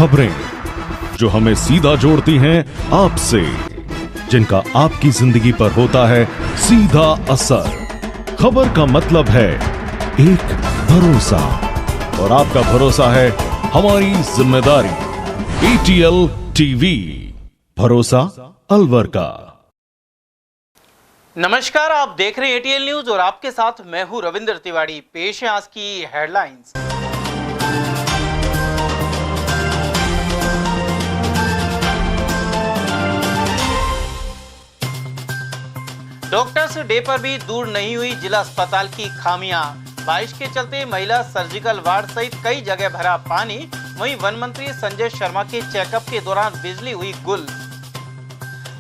खबरें जो हमें सीधा जोड़ती हैं आपसे, जिनका आपकी जिंदगी पर होता है सीधा असर। खबर का मतलब है एक भरोसा, और आपका भरोसा है हमारी जिम्मेदारी। ATL टीवी, भरोसा अलवर का। नमस्कार, आप देख रहे हैं ATL न्यूज और आपके साथ मैं हूं रविंद्र तिवारी। पेश है आज की हेडलाइंस। डॉक्टर्स डे पर भी दूर नहीं हुई जिला अस्पताल की खामियां। बारिश के चलते महिला सर्जिकल वार्ड सहित कई जगह भरा पानी। वहीं वन मंत्री संजय शर्मा के चेकअप के दौरान बिजली हुई गुल।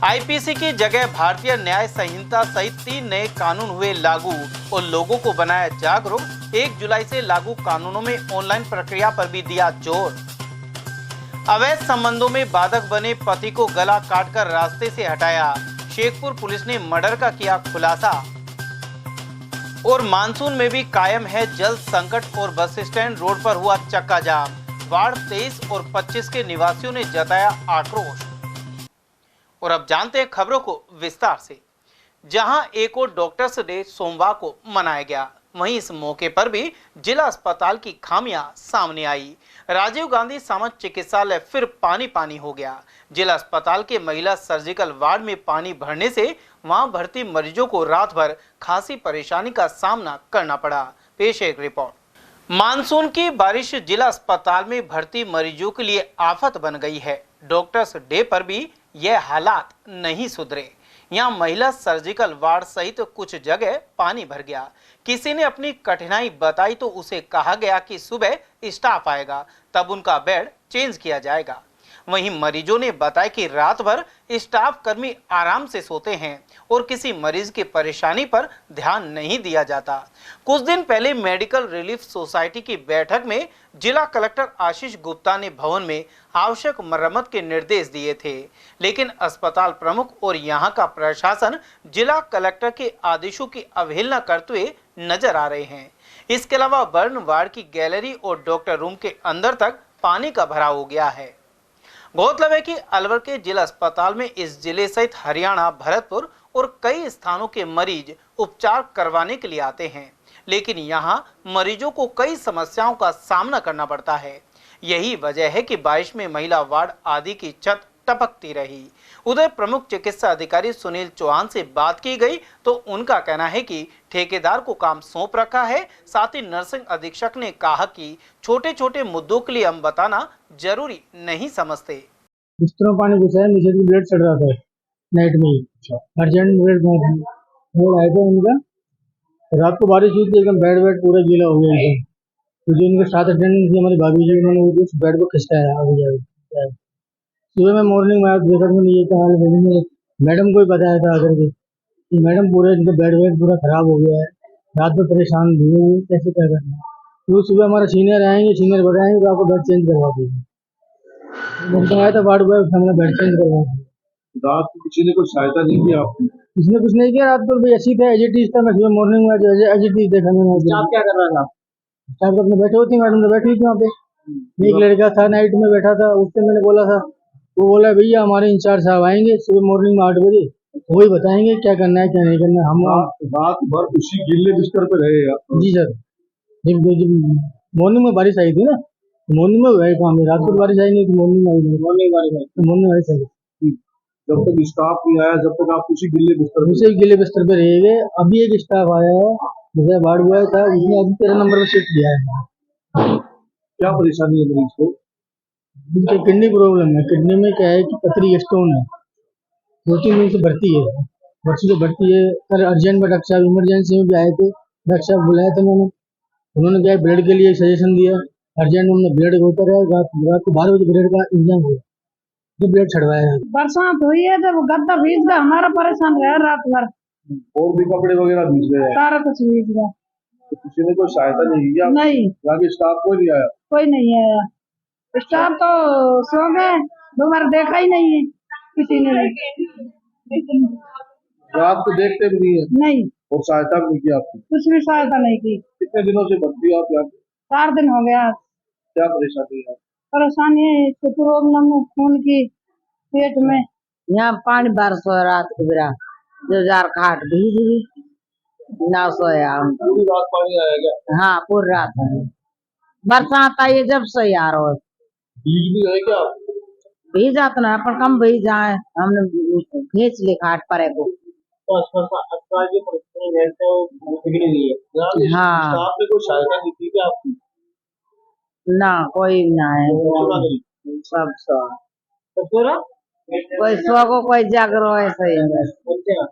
IPC की जगह भारतीय न्याय संहिता सहित 3 नए कानून हुए लागू और लोगों को बनाया जागरूक। 1 जुलाई से लागू कानूनों में ऑनलाइन प्रक्रिया पर भी दिया जोर। अवैध संबंधों में बाधक बने पति को गला काटकर रास्ते से हटाया। शेखपुर पुलिस ने मर्डर का किया खुलासा। और मानसून में भी कायम है जल संकट और बस स्टैंड रोड पर हुआ चक्का जाम। वार्ड 23 और 25 के निवासियों ने जताया आक्रोश। और अब जानते हैं खबरों को विस्तार से। जहां एक और डॉक्टर्स डे सोमवार को मनाया गया, वहीं इस मौके पर भी जिला अस्पताल की खामियां सामने आई। राजीव गांधी सामान्य चिकित्सालय फिर पानी पानी हो गया। जिला अस्पताल के महिला सर्जिकल वार्ड में पानी भरने से वहां भर्ती मरीजों को रात भर खासी परेशानी का सामना करना पड़ा। पेश है एक रिपोर्ट। मानसून की बारिश जिला अस्पताल में भर्ती मरीजों के लिए आफत बन गई है। डॉक्टर्स डे पर भी यह हालात नहीं सुधरे। यहाँ महिला सर्जिकल वार्ड सहित कुछ जगह पानी भर गया। किसी ने अपनी कठिनाई बताई तो उसे कहा गया कि सुबह स्टाफ आएगा, तब उनका बेड चेंज किया जाएगा। वहीं मरीजों ने बताया कि रात भर स्टाफ कर्मी आराम से सोते हैं और किसी मरीज की परेशानी पर ध्यान नहीं दिया जाता। कुछ दिन पहले मेडिकल रिलीफ सोसाइटी की बैठक में जिला कलेक्टर आशीष गुप्ता ने भवन में आवश्यक मरम्मत के निर्देश दिए थे, लेकिन अस्पताल प्रमुख और यहां का प्रशासन जिला कलेक्टर के आदेशों की अवहेलना करते हुए नजर आ रहे हैं। इसके अलावा बर्न वार्ड की गैलरी और डॉक्टर रूम के अंदर तक पानी का भराव हो गया है। गौरतलब है कि अलवर के जिला अस्पताल में इस जिले सहित हरियाणा, भरतपुर और कई स्थानों के मरीज उपचार करवाने के लिए आते हैं, लेकिन यहां मरीजों को कई समस्याओं का सामना करना पड़ता है। यही वजह है कि बारिश में महिला वार्ड आदि की छत टपकती रही। उधर प्रमुख चिकित्सा अधिकारी सुनील चौहान से बात की गई तो उनका कहना है कि ठेकेदार को काम सौंप रखा है। साथ ही नर्सिंग अधीक्षक ने कहा कि छोटे छोटे मुद्दों के लिए हम बताना जरूरी नहीं समझते। बिस्तरों पानी घुसा है, नीचे की ब्लड चढ़ रहा था नाइट में ही। अर्जेंट ब्लड आए थे उनका। रात को बारिश हुई थी, एकदम बेड पूरा गीला हो गया एकदम। तो जो उनके साथ अटेंडेंट थी हमारी भाभी जी, उन्होंने उस बेड को खिसकाया आगे जाए। सुबह में मॉर्निंग में देखा तो ये कहा मैडम को ही बताया था आकर के कि मैडम पूरे इनका बेड पूरा खराब हो गया है, रात में परेशान हुए, कैसे क्या करना है। तो सुबह हमारा सीनियर आएंगे, सीनियर बताएंगे तो आपको बेड चेंज करवा दीजिए। आया था वार्ड बॉय, हमने बेड चेंज करवा दिया। रात को किसी ने कुछ सहायता नहीं की आपकी? इसने कुछ नहीं किया, रात को भी ऐसी था, एजिटीज था। मैं सुबह मॉर्निंग में एजिटीज देखा मैंने। स्टाफ क्या कर रहा था? स्टाफ अपने बैठे होती, मैडम तो बैठी हुई थी वहाँ पे। एक लड़का था नाइट में बैठा था, उससे मैंने बोला था, वो बोला भैया हमारे इंचार्ज साहब आएंगे सुबह मॉर्निंग में 8 बजे, वही बताएंगे क्या करना है क्या नहीं करना है। हम रात भर उसी गिल्ले बिस्तर पे रहे आप? जी सर, मॉर्निंग में बारिश आई थी ना, मॉर्निंग में गए काम में। रात को बारिश आई नहीं थी, मॉर्निंग में आई। मॉर्निंग बारिश आई। जब तक स्टाफ नहीं आया, जब तक आप उसी गिल्ले बिस्तर पे रहेंगे। अभी एक स्टाफ आया है, जैसे वार्ड बॉय था, उसने अभी 13 नंबर पे शिफ्ट किया है। क्या परेशानी है मरीज को? उनके किडनी प्रॉब्लम है। किडनी में क्या है कि पथरी स्टोन है, 2-3 दिन से भर्ती है, भर्ती है। कल अर्जेंट में डॉक्टर साहब इमरजेंसी में भी आए थे, डॉक्टर साहब बुलाए थे मैंने। उन्होंने क्या ब्लड के लिए सजेशन दिया। अर्जेंट में हमने ब्लड होता रहा, रात को 12 बजे ब्लड का इंतजाम हुआ, जो ब्लड छड़वाया। बरसात हुई है तो गद्दा भीज गया, हमारा परेशान रहा रात भर। और भी कपड़े वगैरह भीज गए? सारा कुछ भीज गया। तो किसी ने कोई सहायता नहीं की? नहीं, यहाँ स्टाफ कोई नहीं आया? कोई नहीं आया। स्टाफ तो सो गए, दोबारा देखा ही नहीं है किसी ने। रात को देखते भी नहीं है? नहीं। और सहायता भी नहीं की आपकी? कुछ भी सहायता नहीं की। कितने दिनों से भर्ती हो आप यहाँ? 4 दिन हो गया। क्या परेशानी है? परेशानी है, इसको प्रॉब्लम है खून की, पेट में। यहाँ पानी बारिश हो रात को बिरा जो जार खाट भीज गई ना सोया हम। पूरी रात पानी आया क्या? हाँ पूरी रात है। बरसात आई है जब से यार हो बीज भी है क्या आप? भीजा तो ना पर कम भीज जाए हमने खींच ली खाट पर को। तो अस्पताल की परिस्थिति वैसे बिगड़ी हुई है। हाँ। तो आपने कोई सहायता दी थी क्या आपकी? ना कोई ना है सब सो कोई सो को कोई जागरो ऐसे ही है।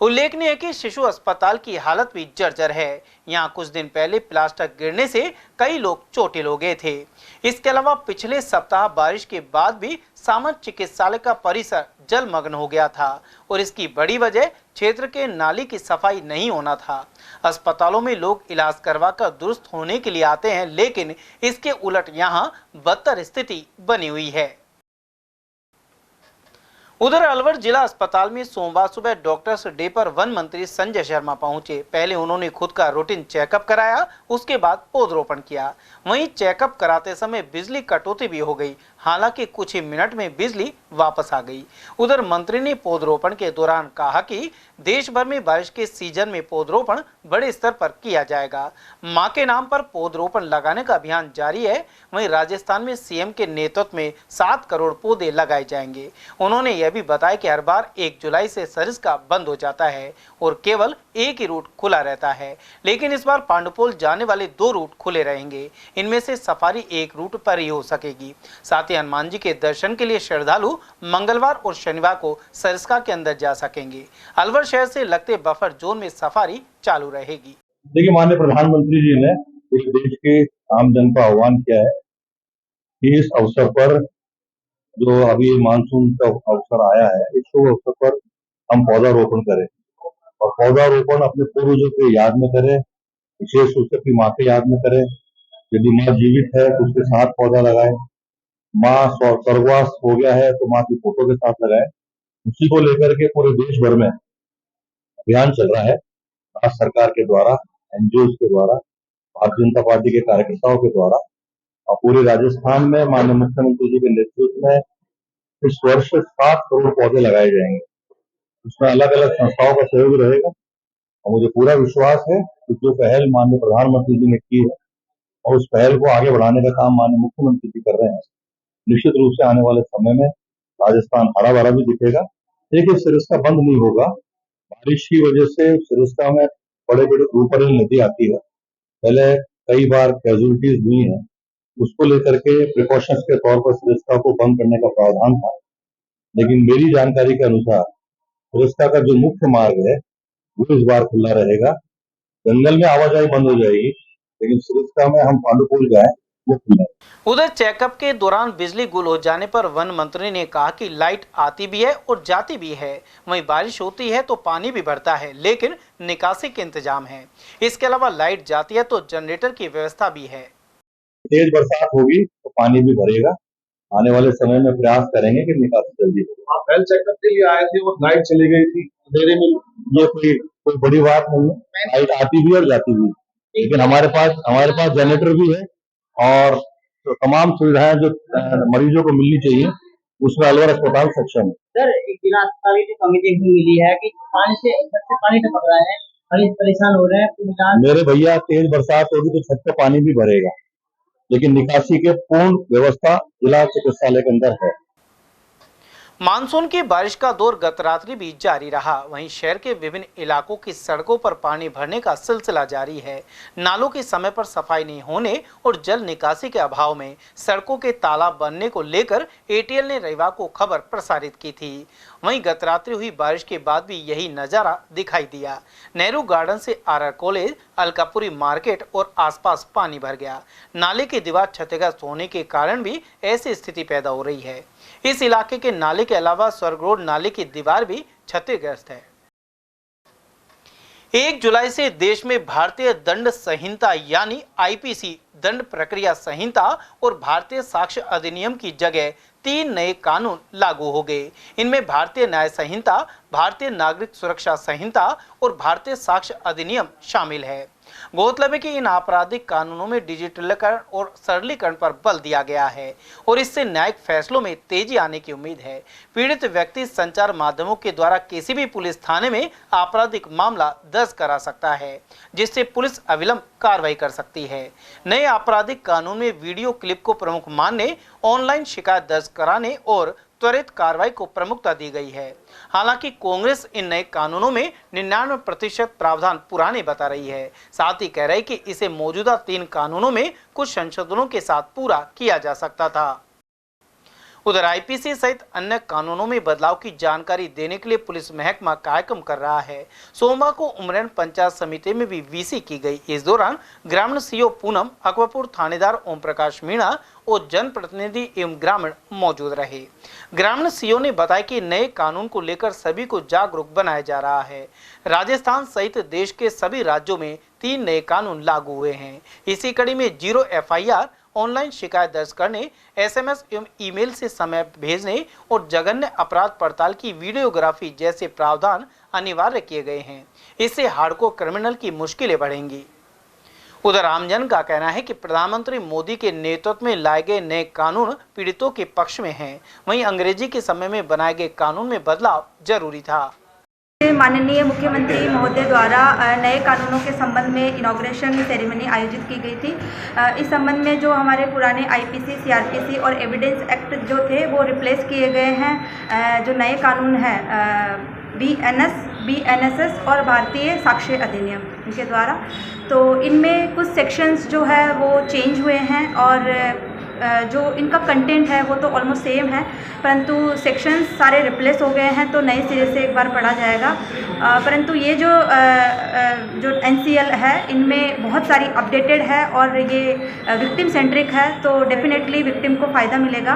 उल्लेखनीय है कि शिशु अस्पताल की हालत भी जर्जर है। यहां कुछ दिन पहले प्लास्टर गिरने से कई लोग चोटिल हो गए थे। इसके अलावा पिछले सप्ताह बारिश के बाद भी सामंत चिकित्सालय का परिसर जलमग्न हो गया था और इसकी बड़ी वजह क्षेत्र के नाली की सफाई नहीं होना था। अस्पतालों में लोग इलाज करवाकर दुरुस्त होने के लिए आते हैं, लेकिन इसके उलट यहां बदतर स्थिति बनी हुई है। उधर अलवर जिला अस्पताल में सोमवार सुबह डॉक्टर्स डे पर वन मंत्री संजय शर्मा पहुंचे। पहले उन्होंने खुद का रूटीन चेकअप कराया, उसके बाद पौधरोपण किया। वहीं चेकअप कराते समय बिजली कटौती भी हो गई, हालांकि कुछ ही मिनट में बिजली वापस आ गई। उधर मंत्री ने पौधरोपण के दौरान कहा कि देश भर में बारिश के सीजन में पौधरोपण बड़े स्तर पर किया जाएगा। मां के नाम पर पौधरोपण लगाने का अभियान जारी है। वहीं राजस्थान में सीएम के नेतृत्व में 7 करोड़ पौधे लगाए जाएंगे। उन्होंने यह भी बताया कि हर बार 1 जुलाई से सरिस्का बंद हो जाता है और केवल एक ही रूट खुला रहता है, लेकिन इस बार पांडुपोल जाने वाले 2 रूट खुले रहेंगे। इनमें से सफारी एक रूट पर ही हो सकेगी। साथ ही हनुमान जी के दर्शन के लिए श्रद्धालु मंगलवार और शनिवार को सरिस्का के अंदर जा सकेंगे। अलवर शहर से लगते बफर जोन में सफारी चालू रहेगी। देखिए, माननीय प्रधानमंत्री जी ने इस देश के आम जन का आह्वान किया है कि इस अवसर पर जो अभी मानसून का अवसर आया है, इस शुभ अवसर पर हम पौधारोपण करें और पौधारोपण अपने पूर्वजों के याद में करें, विशेष रूप से अपनी माँ के याद में करें। यदि माँ जीवित है तो उसके साथ पौधा लगाएं, माँ स्वर्गवास हो गया है तो माँ की फोटो के साथ लगाएं। उसी को लेकर के पूरे देश भर में अभियान चल रहा है। राज्य सरकार के द्वारा, एनजीओ के द्वारा, भारतीय जनता पार्टी के कार्यकर्ताओं के द्वारा और पूरे राजस्थान में माननीय मुख्यमंत्री जी के नेतृत्व में इस वर्ष 7 करोड़ पौधे लगाए जाएंगे। उसमें अलग अलग संस्थाओं का सहयोग रहेगा और मुझे पूरा विश्वास है कि जो पहल माननीय प्रधानमंत्री जी ने की है और उस पहल को आगे बढ़ाने का काम माननीय मुख्यमंत्री जी कर रहे हैं, निश्चित रूप से आने वाले समय में राजस्थान हरा भरा भी दिखेगा। देखिए, सरिस्का बंद नहीं होगा। बारिश की वजह से सरिस्का में बड़े बड़े ऊपर नदी आती है, पहले कई बार कैजुअलिटीज हुई हैं, उसको लेकर के प्रिकॉशंस के तौर पर सरिस्का को बंद करने का प्रावधान था। लेकिन मेरी जानकारी के अनुसार सरिस्का का जो मुख्य मार्ग है वो इस बार खुला रहेगा। जंगल में आवाजाही बंद हो जाएगी, लेकिन सरिस्का में हम पांडुपुल जाए वो खुला है। उधर चेकअप के दौरान बिजली गुल हो जाने पर वन मंत्री ने कहा कि लाइट आती भी है और जाती भी है। वहीं बारिश होती है तो पानी भी भरता है, लेकिन निकासी के इंतजाम है। इसके अलावा लाइट जाती है तो जनरेटर की व्यवस्था भी है। तेज बरसात होगी तो पानी भी भरेगा। आने वाले समय में प्रयास करेंगे कि निकासी जल्दी हो। आप हेल्थ चेकअप के लिए आए थे और लाइट चली गई थी अंधेरे में। ये कोई बड़ी बात नहीं है, लाइट आती भी और जाती भी, लेकिन हमारे पास जनरेटर भी है और तो तमाम सुविधाएं जो मरीजों को मिलनी चाहिए उसमें अलवर अस्पताल सक्षम है। सर, एक जिला अस्पताल की कमी देखने मिली है कि पानी से छत से पानी टपक रहा है, मरीज परेशान हो रहे हैं। मेरे भैया, तेज बरसात होगी तो छत पे पानी भी भरेगा, लेकिन निकासी के पूर्ण व्यवस्था जिला चिकित्सालय के अंदर है। मानसून की बारिश का दौर गत रात्रि भी जारी रहा। वहीं शहर के विभिन्न इलाकों की सड़कों पर पानी भरने का सिलसिला जारी है। नालों की समय पर सफाई नहीं होने और जल निकासी के अभाव में सड़कों के तालाब बनने को लेकर एटीएल ने रविवार को खबर प्रसारित की थी। वहीं गत रात्रि हुई बारिश के बाद भी यही नजारा दिखाई दिया। नेहरू गार्डन से आरआर कॉलेज, अलकापुरी मार्केट और आसपास पानी भर गया। नाले की दीवार क्षतिग्रस्त होने के कारण भी ऐसी स्थिति पैदा हो रही है। इस इलाके के नाले के अलावा स्वर्ग रोड नाले की दीवार भी क्षतिग्रस्त है। 1 जुलाई से देश में भारतीय दंड संहिता यानी आईपीसी, दंड प्रक्रिया संहिता और भारतीय साक्ष्य अधिनियम की जगह 3 नए कानून लागू हो गए। इनमें भारतीय न्याय संहिता, भारतीय नागरिक सुरक्षा संहिता और भारतीय साक्ष्य अधिनियम शामिल है। गौरतलब है कि इन आपराधिक कानूनों में डिजिटलीकरण और सरलीकरण पर बल दिया गया है और इससे न्यायिक फैसलों में तेजी आने की उम्मीद है। पीड़ित व्यक्ति संचार माध्यमों के द्वारा किसी भी पुलिस थाने में आपराधिक मामला दर्ज करा सकता है, जिससे पुलिस अविलंब कार्रवाई कर सकती है। नए आपराधिक कानून में वीडियो क्लिप को प्रमुख मानने, ऑनलाइन शिकायत दर्ज कराने और त्वरित कार्रवाई को प्रमुखता दी गई है। हालांकि कांग्रेस इन नए कानूनों में 99% प्रावधान पुराने बता रही है। साथ ही कह रही कि इसे मौजूदा 3 कानूनों में कुछ संशोधनों के साथ पूरा किया जा सकता था। उधर आईपीसी सहित अन्य कानूनों में बदलाव की जानकारी देने के लिए पुलिस महकमा कार्यक्रम कर रहा है। सोमवार को उमरेन पंचायत समिति में भी वीसी की गई। इस दौरान ग्रामीण सीओ पूनम, अकबरपुर थानेदार ओम प्रकाश मीणा और जनप्रतिनिधि एवं ग्रामीण मौजूद रहे। ग्रामीण सीओ ने बताया कि नए कानून को लेकर सभी को जागरूक बनाया जा रहा है। राजस्थान सहित देश के सभी राज्यों में 3 नए कानून लागू हुए हैं। इसी कड़ी में 0 FIR, ऑनलाइन शिकायत दर्ज करने, SMS एवं ईमेल से समय भेजने और जघन्य अपराध पड़ताल की वीडियोग्राफी जैसे प्रावधान अनिवार्य किए गए हैं। इससे हार्डकोर क्रिमिनल की मुश्किलें बढ़ेंगी। उधर आमजन का कहना है कि प्रधानमंत्री मोदी के नेतृत्व में लाए गए नए कानून पीड़ितों के पक्ष में हैं। वहीं अंग्रेजी के समय में बनाए गए कानून में बदलाव जरूरी था। माननीय मुख्यमंत्री महोदय द्वारा नए कानूनों के संबंध में इनॉग्रेशन सेरेमनी आयोजित की गई थी। इस संबंध में जो हमारे पुराने IPC, CRPC और एविडेंस एक्ट जो थे वो रिप्लेस किए गए हैं। जो नए कानून हैं BNS, BNSS और भारतीय साक्ष्य अधिनियम इनके द्वारा, तो इनमें कुछ सेक्शंस जो है वो चेंज हुए हैं और जो इनका कंटेंट है वो तो ऑलमोस्ट सेम है, परंतु सेक्शंस सारे रिप्लेस हो गए हैं, तो नए सिरे से एक बार पढ़ा जाएगा। परंतु ये जो NCL है इनमें बहुत सारी अपडेटेड है और ये विक्टिम सेंट्रिक है, तो डेफिनेटली विक्टिम को फ़ायदा मिलेगा।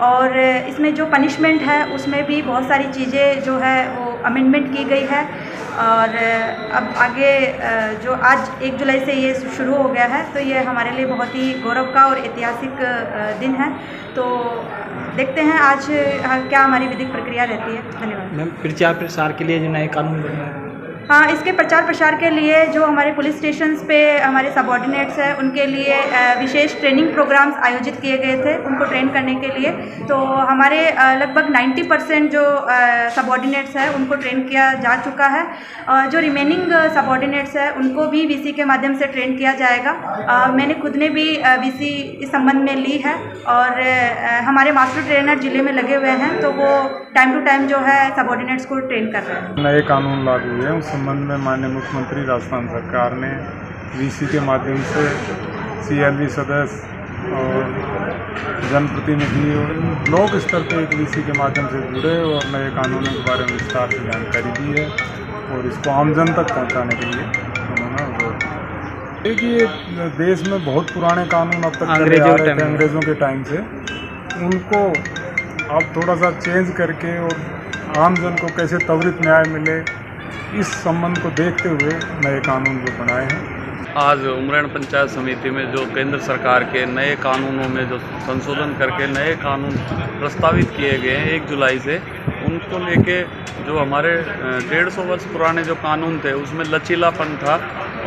और इसमें जो पनिशमेंट है उसमें भी बहुत सारी चीज़ें जो है वो अमेंडमेंट की गई है। और अब आगे जो आज 1 जुलाई से ये शुरू हो गया है, तो ये हमारे लिए बहुत ही गौरव का और ऐतिहासिक दिन है। तो देखते हैं आज क्या हमारी विधिक प्रक्रिया रहती है। धन्यवाद। मैम, प्रचार प्रसार के लिए जो नए कानून बने हैं, हाँ, इसके प्रचार प्रसार के लिए जो हमारे पुलिस स्टेशंस पे हमारे सबऑर्डिनेट्स हैं उनके लिए विशेष ट्रेनिंग प्रोग्राम्स आयोजित किए गए थे उनको ट्रेन करने के लिए। तो हमारे लगभग 90% जो सबऑर्डिनेट्स हैं उनको ट्रेन किया जा चुका है। जो रिमेनिंग सबऑर्डिनेट्स हैं उनको भी VC के माध्यम से ट्रेन किया जाएगा। मैंने खुद ने भी VC इस संबंध में ली है और हमारे मास्टर ट्रेनर जिले में लगे हुए हैं, तो वो टाइम टू टाइम जो है सबऑर्डिनेट्स को ट्रेन कर रहे हैं। नए कानून लागू हुए हैं, उस संबंध में माननीय मुख्यमंत्री राजस्थान सरकार ने VC के माध्यम से CLV सदस्य और जनप्रतिनिधि और ब्लॉक स्तर पर एक VC के माध्यम से जुड़े और नए कानूनों के बारे में विस्तार से जानकारी दी है और इसको आमजन तक पहुंचाने के लिए उन्होंने देखिए देश में बहुत पुराने कानून अब तक चले आ रहे थे अंग्रेज़ों के टाइम से, उनको अब थोड़ा सा चेंज करके और आमजन को कैसे त्वरित न्याय मिले इस संबंध को देखते हुए नए कानून जो बनाए हैं। आज उमरेन पंचायत समिति में जो केंद्र सरकार के नए कानूनों में जो संशोधन करके नए कानून प्रस्तावित किए गए हैं 1 जुलाई से, उनको लेके जो हमारे 150 वर्ष पुराने जो कानून थे उसमें लचीलापन था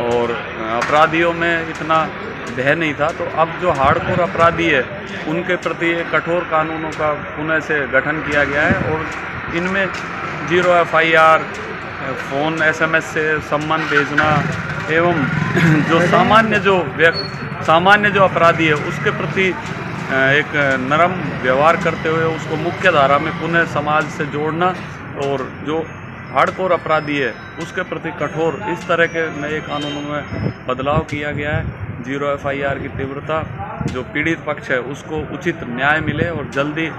और अपराधियों में इतना भय नहीं था। तो अब जो हार्डकोर अपराधी है उनके प्रति कठोर कानूनों का पुनः से गठन किया गया है और इनमें 0 FIR, फ़ोन SMS से सम्मन भेजना एवं जो सामान्य जो अपराधी है उसके प्रति एक नरम व्यवहार करते हुए उसको मुख्य धारा में पुनः समाज से जोड़ना और जो हार्डकोर अपराधी है उसके प्रति कठोर, इस तरह के नए कानूनों में बदलाव किया गया है। 0 FIR की तीव्रता, जो पीड़ित पक्ष है उसको उचित न्याय मिले और जल्दी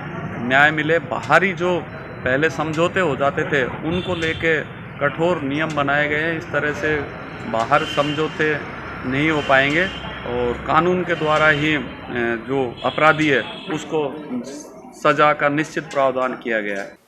न्याय मिले। बाहरी जो पहले समझौते हो जाते थे उनको लेके कठोर नियम बनाए गए हैं। इस तरह से बाहर समझौते नहीं हो पाएंगे और कानून के द्वारा ही जो अपराधी है उसको सजा का निश्चित प्रावधान किया गया है।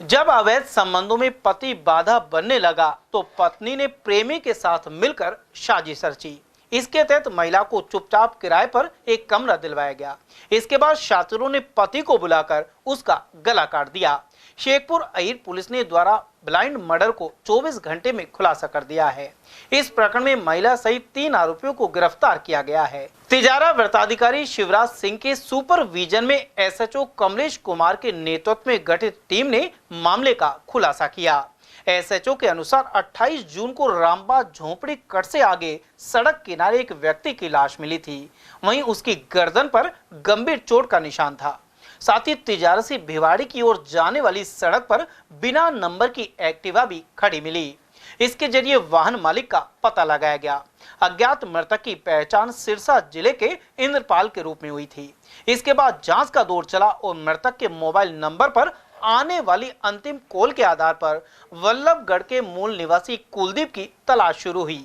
जब अवैध संबंधों में पति बाधा बनने लगा तो पत्नी ने प्रेमी के साथ मिलकर साजिश रची। इसके तहत महिला को चुपचाप किराए पर एक कमरा दिलवाया गया। इसके बाद छात्रों ने पति को बुलाकर उसका गला काट दिया। शेखपुर अहीर पुलिस ने द्वारा ब्लाइंड मर्डर को 24 घंटे में खुलासा कर दिया है। इस प्रकरण में महिला सहित 3 आरोपियों को गिरफ्तार किया गया है। तिजारा वृत्ताधिकारी शिवराज सिंह के सुपरविजन में एसएचओ कमलेश कुमार के नेतृत्व में गठित टीम ने मामले का खुलासा किया। एसएचओ के अनुसार 28 जून को रामबाग झोपड़ी कट से आगे सड़क किनारे एक व्यक्ति की लाश मिली थी। वहीं उसकी गर्दन पर गंभीर चोट का निशान था। साथ ही तिजारा से भिवाड़ी की ओर जाने वाली सड़क पर बिना नंबर की एक्टिवा भी खड़ी मिली। इसके जरिए वाहन मालिक का पता लगाया गया। अज्ञात मृतक की पहचान सिरसा जिले के इंद्रपाल के रूप में हुई थी। इसके बाद जांच का दौर चला और मृतक के मोबाइल नंबर पर आने वाली अंतिम कॉल के आधार पर वल्लभगढ़ के मूल निवासी कुलदीप की तलाश शुरू हुई।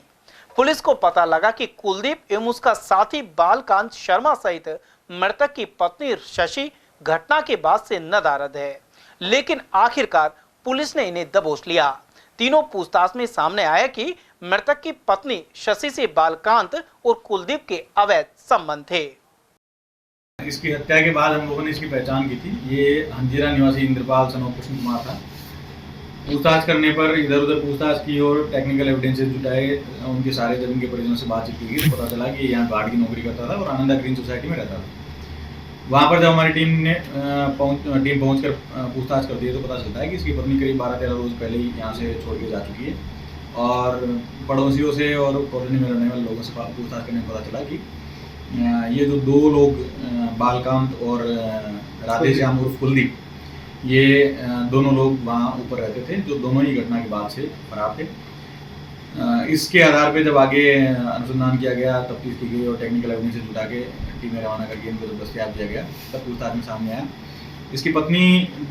पुलिस को पता लगा कि कुलदीप एवं उसका साथी बालकांत शर्मा सहित मृतक की पत्नी शशि घटना के बाद से नदारद है, लेकिन आखिरकार पुलिस ने इन्हें दबोच लिया। तीनों पूछताछ में सामने आया कि मृतक की पत्नी शशि से बालकांत और कुलदीप के अवैध संबंध थे। इसकी हत्या के बाद हम लोगों ने इसकी पहचान की थी। ये हंजीरा निवासी इंद्रपाल सन कृष्ण कुमार था। पूछताछ करने पर इधर उधर पूछताछ की और टेक्निकल एविडेंसेस जुटाए, उनके सारे जब उनके परिजनों से बातचीत की गई, पता चला कि यहाँ गार्ड की नौकरी करता था और आनंदा ग्रीन सोसाइटी में रहता था। वहाँ पर जब हमारी टीम पहुँच कर पूछताछ करती है तो पता चलता है कि इसकी पत्नी करीब 12-13 रोज पहले ही यहाँ से छोड़ के जा चुकी है। और पड़ोसियों से और कॉलोनी में रहने वाले लोगों से पूछताछ करने में पता चला कि ये जो 2 लोग बालकांत और राधे श्याम उर्फ कुलदीप, ये दोनों लोग वहाँ ऊपर रहते थे, जो दोनों ही घटना के बाद से फरार थे। इसके आधार पे जब आगे अनुसंधान किया गया, तफ्तीश की गई और टेक्निकल एविडेंस जुटा के टीमें रवाना करके इनको जब दस्तयाब किया गया, तब पूछताछ में सामने आया इसकी पत्नी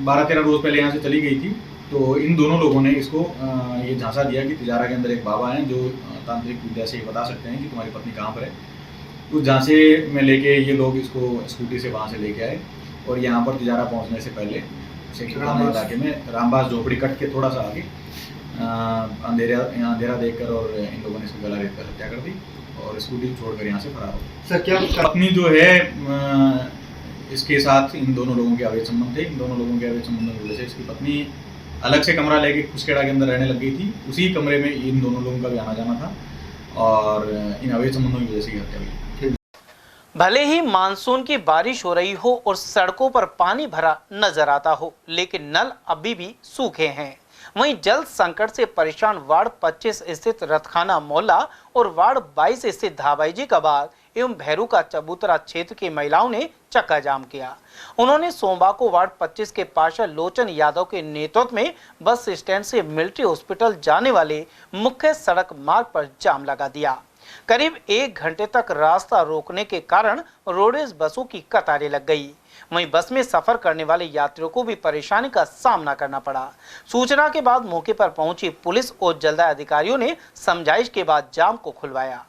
12-13 रोज पहले यहाँ से चली गई थी। तो इन दोनों लोगों ने इसको ये झांसा दिया कि तिजारा के अंदर एक बाबा हैं जो तांत्रिक विद्या से बता सकते हैं कि तुम्हारी पत्नी कहाँ पर है। उस झांसे में लेके ये लोग इसको स्कूटी से वहाँ से लेके आए और यहाँ पर तिजारा पहुँचने से पहले इलाके में रामबाग झोपड़ी कट के थोड़ा सा आगे अंधेरा देखकर और इन लोगों ने इसको गला रेत कर हत्या कर दी और स्कूटी छोड़कर यहाँ से फरार हो गए। सर, क्या पत्नी जो है इसके साथ इन दोनों लोगों के अवैध संबंध थे। इन दोनों लोगों के अवैध संबंधों की वजह से इसकी पत्नी अलग से कमरा लेके खुसखेड़ा के अंदर रहने लग गई थी। उसी कमरे में इन दोनों लोगों का भी आना जाना था और इन अवैध संबंधों की वजह से हत्या हुई। भले ही मानसून की बारिश हो रही हो और सड़कों पर पानी भरा नजर आता हो, लेकिन नल अभी भी सूखे हैं। वहीं जल संकट से परेशान वार्ड 25 स्थित रथखाना मोहल्ला और वार्ड 22 स्थित धाबाईजी का बाग एवं भैरू का चबूतरा क्षेत्र की महिलाओं ने चक्का जाम किया। उन्होंने सोमवार को वार्ड 25 के पार्षद लोचन यादव के नेतृत्व में बस स्टैंड से मिलिट्री हॉस्पिटल जाने वाले मुख्य सड़क मार्ग पर जाम लगा दिया। करीब 1 घंटे तक रास्ता रोकने के कारण रोडवेज बसों की कतारें लग गई। वहीं बस में सफर करने वाले यात्रियों को भी परेशानी का सामना करना पड़ा। सूचना के बाद मौके पर पहुंची पुलिस और जलदाय अधिकारियों ने समझाइश के बाद जाम को खुलवाया।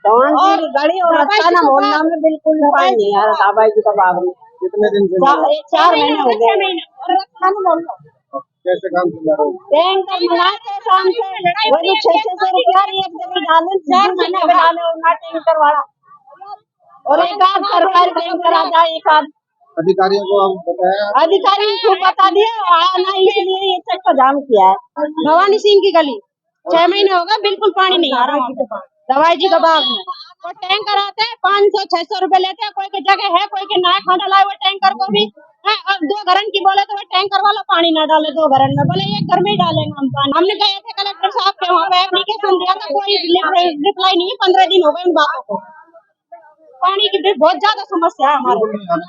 गाड़ी और रथखाना मोहल्ला में बिल्कुल पानी नहीं आ रहा। धाबाईजी का बाग में कितने दिन से 4 महीने हो गए। रथखाना मोहल्ला कैसे काम चल रहा है? टैंकर मंगाते शाम से वही 600 रुपया एक जगह डाले, 4 महीने में डाले और ना टैंकर वाला और एक आध सरकारी टैंकर आ जाए। एक आध अधिकारियों को आप बताया? अधिकारियों को बता दिया आना, इसलिए ये चक्का जाम किया है। भवानी सिंह की गली 6 महीने हो गए, बिल्कुल पानी नहीं आ रहा। दवाई जी का बाग में और टैंकर आते हैं 500-600 रुपए लेते हैं। कोई की जगह है, कोई के नया खाना लाए वो टैंकर को भी है। और 2 घरन की बोले तो वो टैंकर वाला पानी ना डाले 2 घरन में, बोले 1 घर में ही डालेंगे हम पानी। हमने गए थे कलेक्टर साहब के वहाँ पे एप्लीकेशन दिया था, कोई रिप्लाई नहीं है। 15 दिन हो गए उन बातों को। पानी की भी बहुत ज्यादा समस्या है हमारे,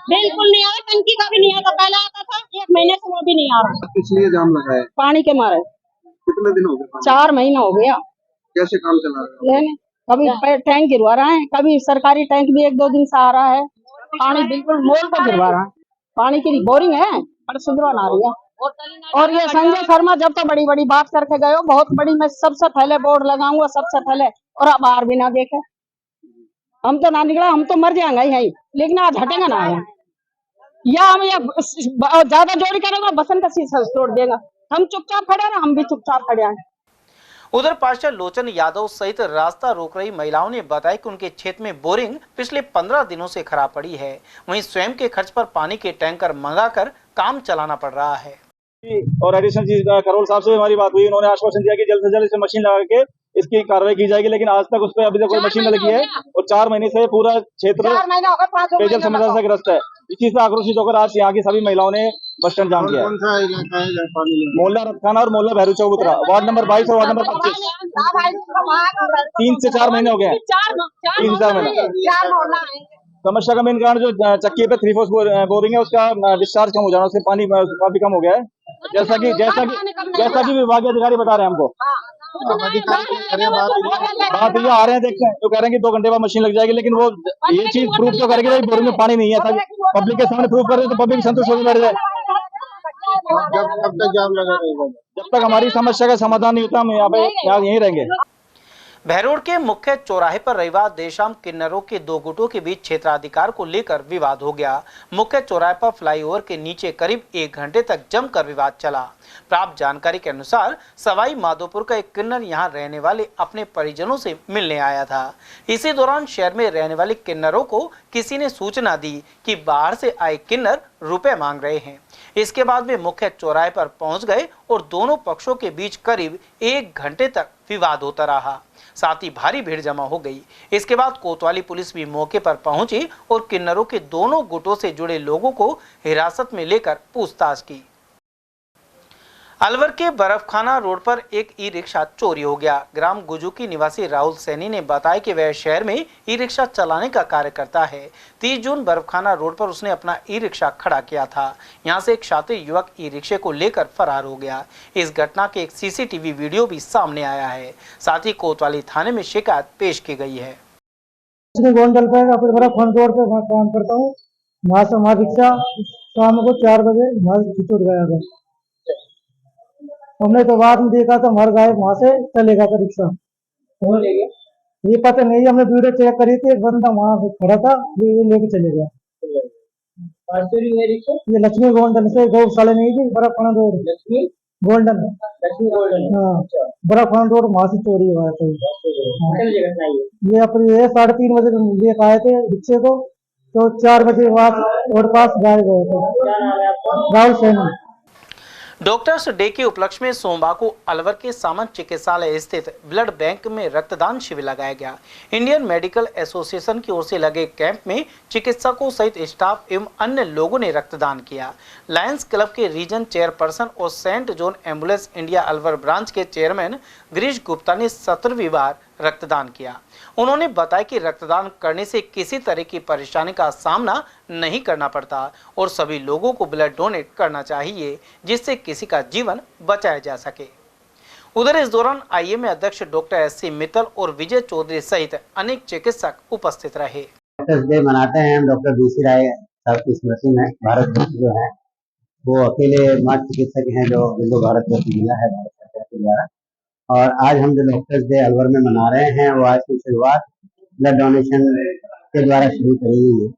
बिल्कुल नहीं आ रहा। टंकी का भी नहीं आता, पहले आता था 1 महीने से, वो भी नहीं आ रहा। इसलिए जाम लगा है पानी के मारे। कितने दिन हो गए? 4 महीने हो गया। कैसे काम चला रहा है? कभी टैंक गिरवा रहे हैं, कभी सरकारी टैंक भी 1-2 दिन से आ रहा है। पानी बिल्कुल मोल पर गिरवा रहा है। पानी की बोरिंग है पर सुधरवा ना रही है। और ये संजय शर्मा जब तो बड़ी बड़ी बात करके गए, बहुत बड़ी, मैं सबसे पहले बोर्ड लगाऊंगा सबसे पहले, और अब बाहर भी ना देखे। हम तो ना निकला, हम तो मर जाएंगे यही, लेकिन आज हटेगा ना है। या हम ज्यादा जोड़ी करेंगे बसन का शीशा तोड़ देगा। हम चुपचाप खड़े ना, हम भी चुपचाप खड़े हैं। उधर पार्षद लोचन यादव सहित रास्ता रोक रही महिलाओं ने बताया कि उनके क्षेत्र में बोरिंग पिछले 15 दिनों से खराब पड़ी है। वहीं स्वयं के खर्च पर पानी के टैंकर मंगाकर काम चलाना पड़ रहा है। और एडिशनल चीज करोल साहब से हमारी बात हुई, उन्होंने आश्वासन दिया कि जल्द से जल्द इसे मशीन लगा के इसकी कार्रवाई की जाएगी, लेकिन आज तक उस पर अभी तक कोई मशीन न लगी है और 4 महीने से पूरा क्षेत्र पेयजल समस्या से ग्रस्त है। इसी से आक्रोशित होकर आज यहाँ की सभी महिलाओं ने बस स्टैंड जाम किया। कौन सा इलाका है? मोहल्ला रतखाना और मोहल्ला भैरू चौबूतरा, वार्ड नंबर 22 और वार्ड नंबर 25। 3 से 4 महीने हो गए, 3 से 4 महीने। समस्या का मेन कारण जो चक्की पे 3 फोर्स बोरिंग है, उसका डिस्चार्ज कम हो जाना, उससे पानी काफी कम हो गया है, जैसा कि विभागीय अधिकारी बता रहे हैं हमको। बात ये आ रहे हैं, देखते हैं, तो कह रहे हैं कि 2 घंटे बाद मशीन लग जाएगी, लेकिन वो ये चीज प्रूफ तो करेगी बोरिंग में पानी नहीं है, पब्लिक के सामने प्रूफ कर रहे तो पब्लिक संतुष्ट होकर बैठ जाए। कब तक जाम लगा रहेगा? जब तक हमारी समस्या का समाधान नहीं होता हम यहाँ पे यहीं रहेंगे। बहरोड के मुख्य चौराहे पर रविवार देर शाम किन्नरों के 2 गुटों के बीच क्षेत्राधिकार को लेकर विवाद हो गया। मुख्य चौराहे पर फ्लाईओवर के नीचे करीब 1 घंटे तक जमकर विवाद चला। प्राप्त जानकारी के अनुसार सवाई माधोपुर का एक किन्नर यहां रहने वाले अपने परिजनों से मिलने आया था। इसी दौरान शहर में रहने वाले किन्नरों को किसी ने सूचना दी कि बाहर से आए किन्नर रुपए मांग रहे हैं। इसके बाद वे मुख्य चौराहे पर पहुंच गए और दोनों पक्षों के बीच करीब 1 घंटे तक विवाद होता रहा। साथ ही भारी भीड़ जमा हो गई। इसके बाद कोतवाली पुलिस भी मौके पर पहुंची और किन्नरों के दोनों गुटों से जुड़े लोगों को हिरासत में लेकर पूछताछ की। अलवर के बर्फखाना रोड पर एक ई रिक्शा चोरी हो गया। ग्राम गुजुकी निवासी राहुल सैनी ने बताया कि वह शहर में ई रिक्शा चलाने का कार्य करता है। 30 जून बर्फखाना रोड पर उसने अपना ई रिक्शा खड़ा किया था। यहां से एक शातिर युवक ई रिक्शे को लेकर फरार हो गया। इस घटना के एक सीसीटीवी वीडियो भी सामने आया है। साथ ही कोतवाली थाने में शिकायत पेश की गई है। गोंडल पे बर्फखाना रोड पे काम करता हूँ। वहाँ से हमारा रिक्शा शाम को 4 बजे छूट गया था। हमने तो बाद में देखा तो हमारे गाय वहां से चलेगा था रिक्शा, ये पता नहीं, हमने वीडियो चेक करी थी, एक बंदा वहां से खड़ा था, ये लेके चले गया। ये लक्ष्मी गोल्डन से गौशाला नहीं थी, बर्फखाना रोड लक्ष्मी गोल्डन, हाँ बर्फखाना रोड वहां से चोरी हुआ था। ये अपने 3:30 बजे लेकर आए थे रिक्शे को, तो 4 बजे बाद और पास गायब गए थे। राहुल सैनी। डॉक्टर्स डे के उपलक्ष्य में सोमवार को अलवर के सामंत चिकित्सालय स्थित ब्लड बैंक में रक्तदान शिविर लगाया गया। इंडियन मेडिकल एसोसिएशन की ओर से लगे कैंप में चिकित्सकों सहित स्टाफ एवं अन्य लोगों ने रक्तदान किया। लायंस क्लब के रीजन चेयरपर्सन और Saint John Ambulance India Alwar branch के चेयरमैन गिरीश गुप्ता ने 17वीं बार रक्तदान किया। उन्होंने बताया कि रक्तदान करने से किसी तरह की परेशानी का सामना नहीं करना पड़ता और सभी लोगों को ब्लड डोनेट करना चाहिए, जिससे किसी का जीवन बचाया जा सके। उधर इस दौरान आईएमए अध्यक्ष डॉक्टर SC मित्तल और विजय चौधरी सहित अनेक चिकित्सक उपस्थित रहे। डॉक्टर्स डे मनाते हैं हम डॉक्टर BC राय साहब की स्मृति में। भारत जो है वो अकेले मात्र चिकित्सक हैं जो जिनको भारत रत्न मिला है भारत सरकार के द्वारा, और आज हम जो डॉक्टर्स डे अलवर में मना रहे हैं वो आज की शुरुआत ब्लड डोनेशन के द्वारा शुरू करी गई है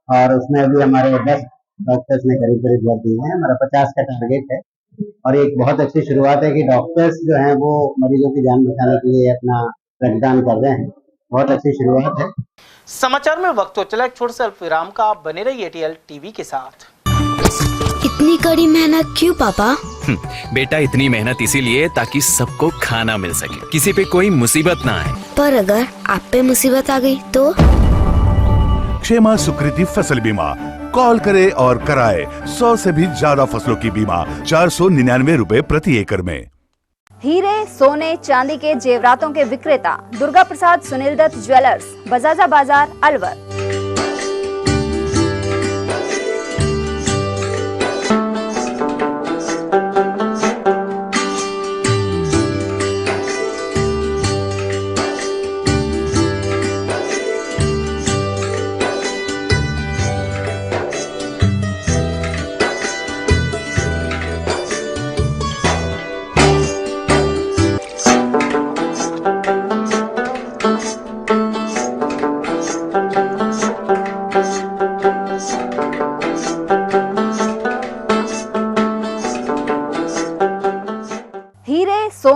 और उसमें अभी हमारे 10 डॉक्टर्स ने करीब ब्लड दिए हैं। हमारा 50 का टारगेट है और एक बहुत अच्छी शुरुआत है कि डॉक्टर्स जो हैं वो मरीजों की जान बचाने के लिए अपना रक्तदान कर रहे हैं। बहुत अच्छी शुरुआत है। समाचार में वक्त तो चला एक छोटे से अल्प विराम का। आप बने रहिए ATL TV के साथ। इतनी कड़ी मेहनत क्यों पापा? बेटा इतनी मेहनत इसीलिए ताकि सबको खाना मिल सके, किसी पे कोई मुसीबत ना आए। पर अगर आप पे मुसीबत आ गई तो? क्षेमा सुकृति फसल बीमा, कॉल करे और कराए 100 से भी ज्यादा फसलों की बीमा 499 रुपए प्रति एकड़ में। हीरे, सोने, चांदी के जेवरातों के विक्रेता दुर्गा प्रसाद सुनील दत्त ज्वेलर्स, बजाजा बाजार, अलवर।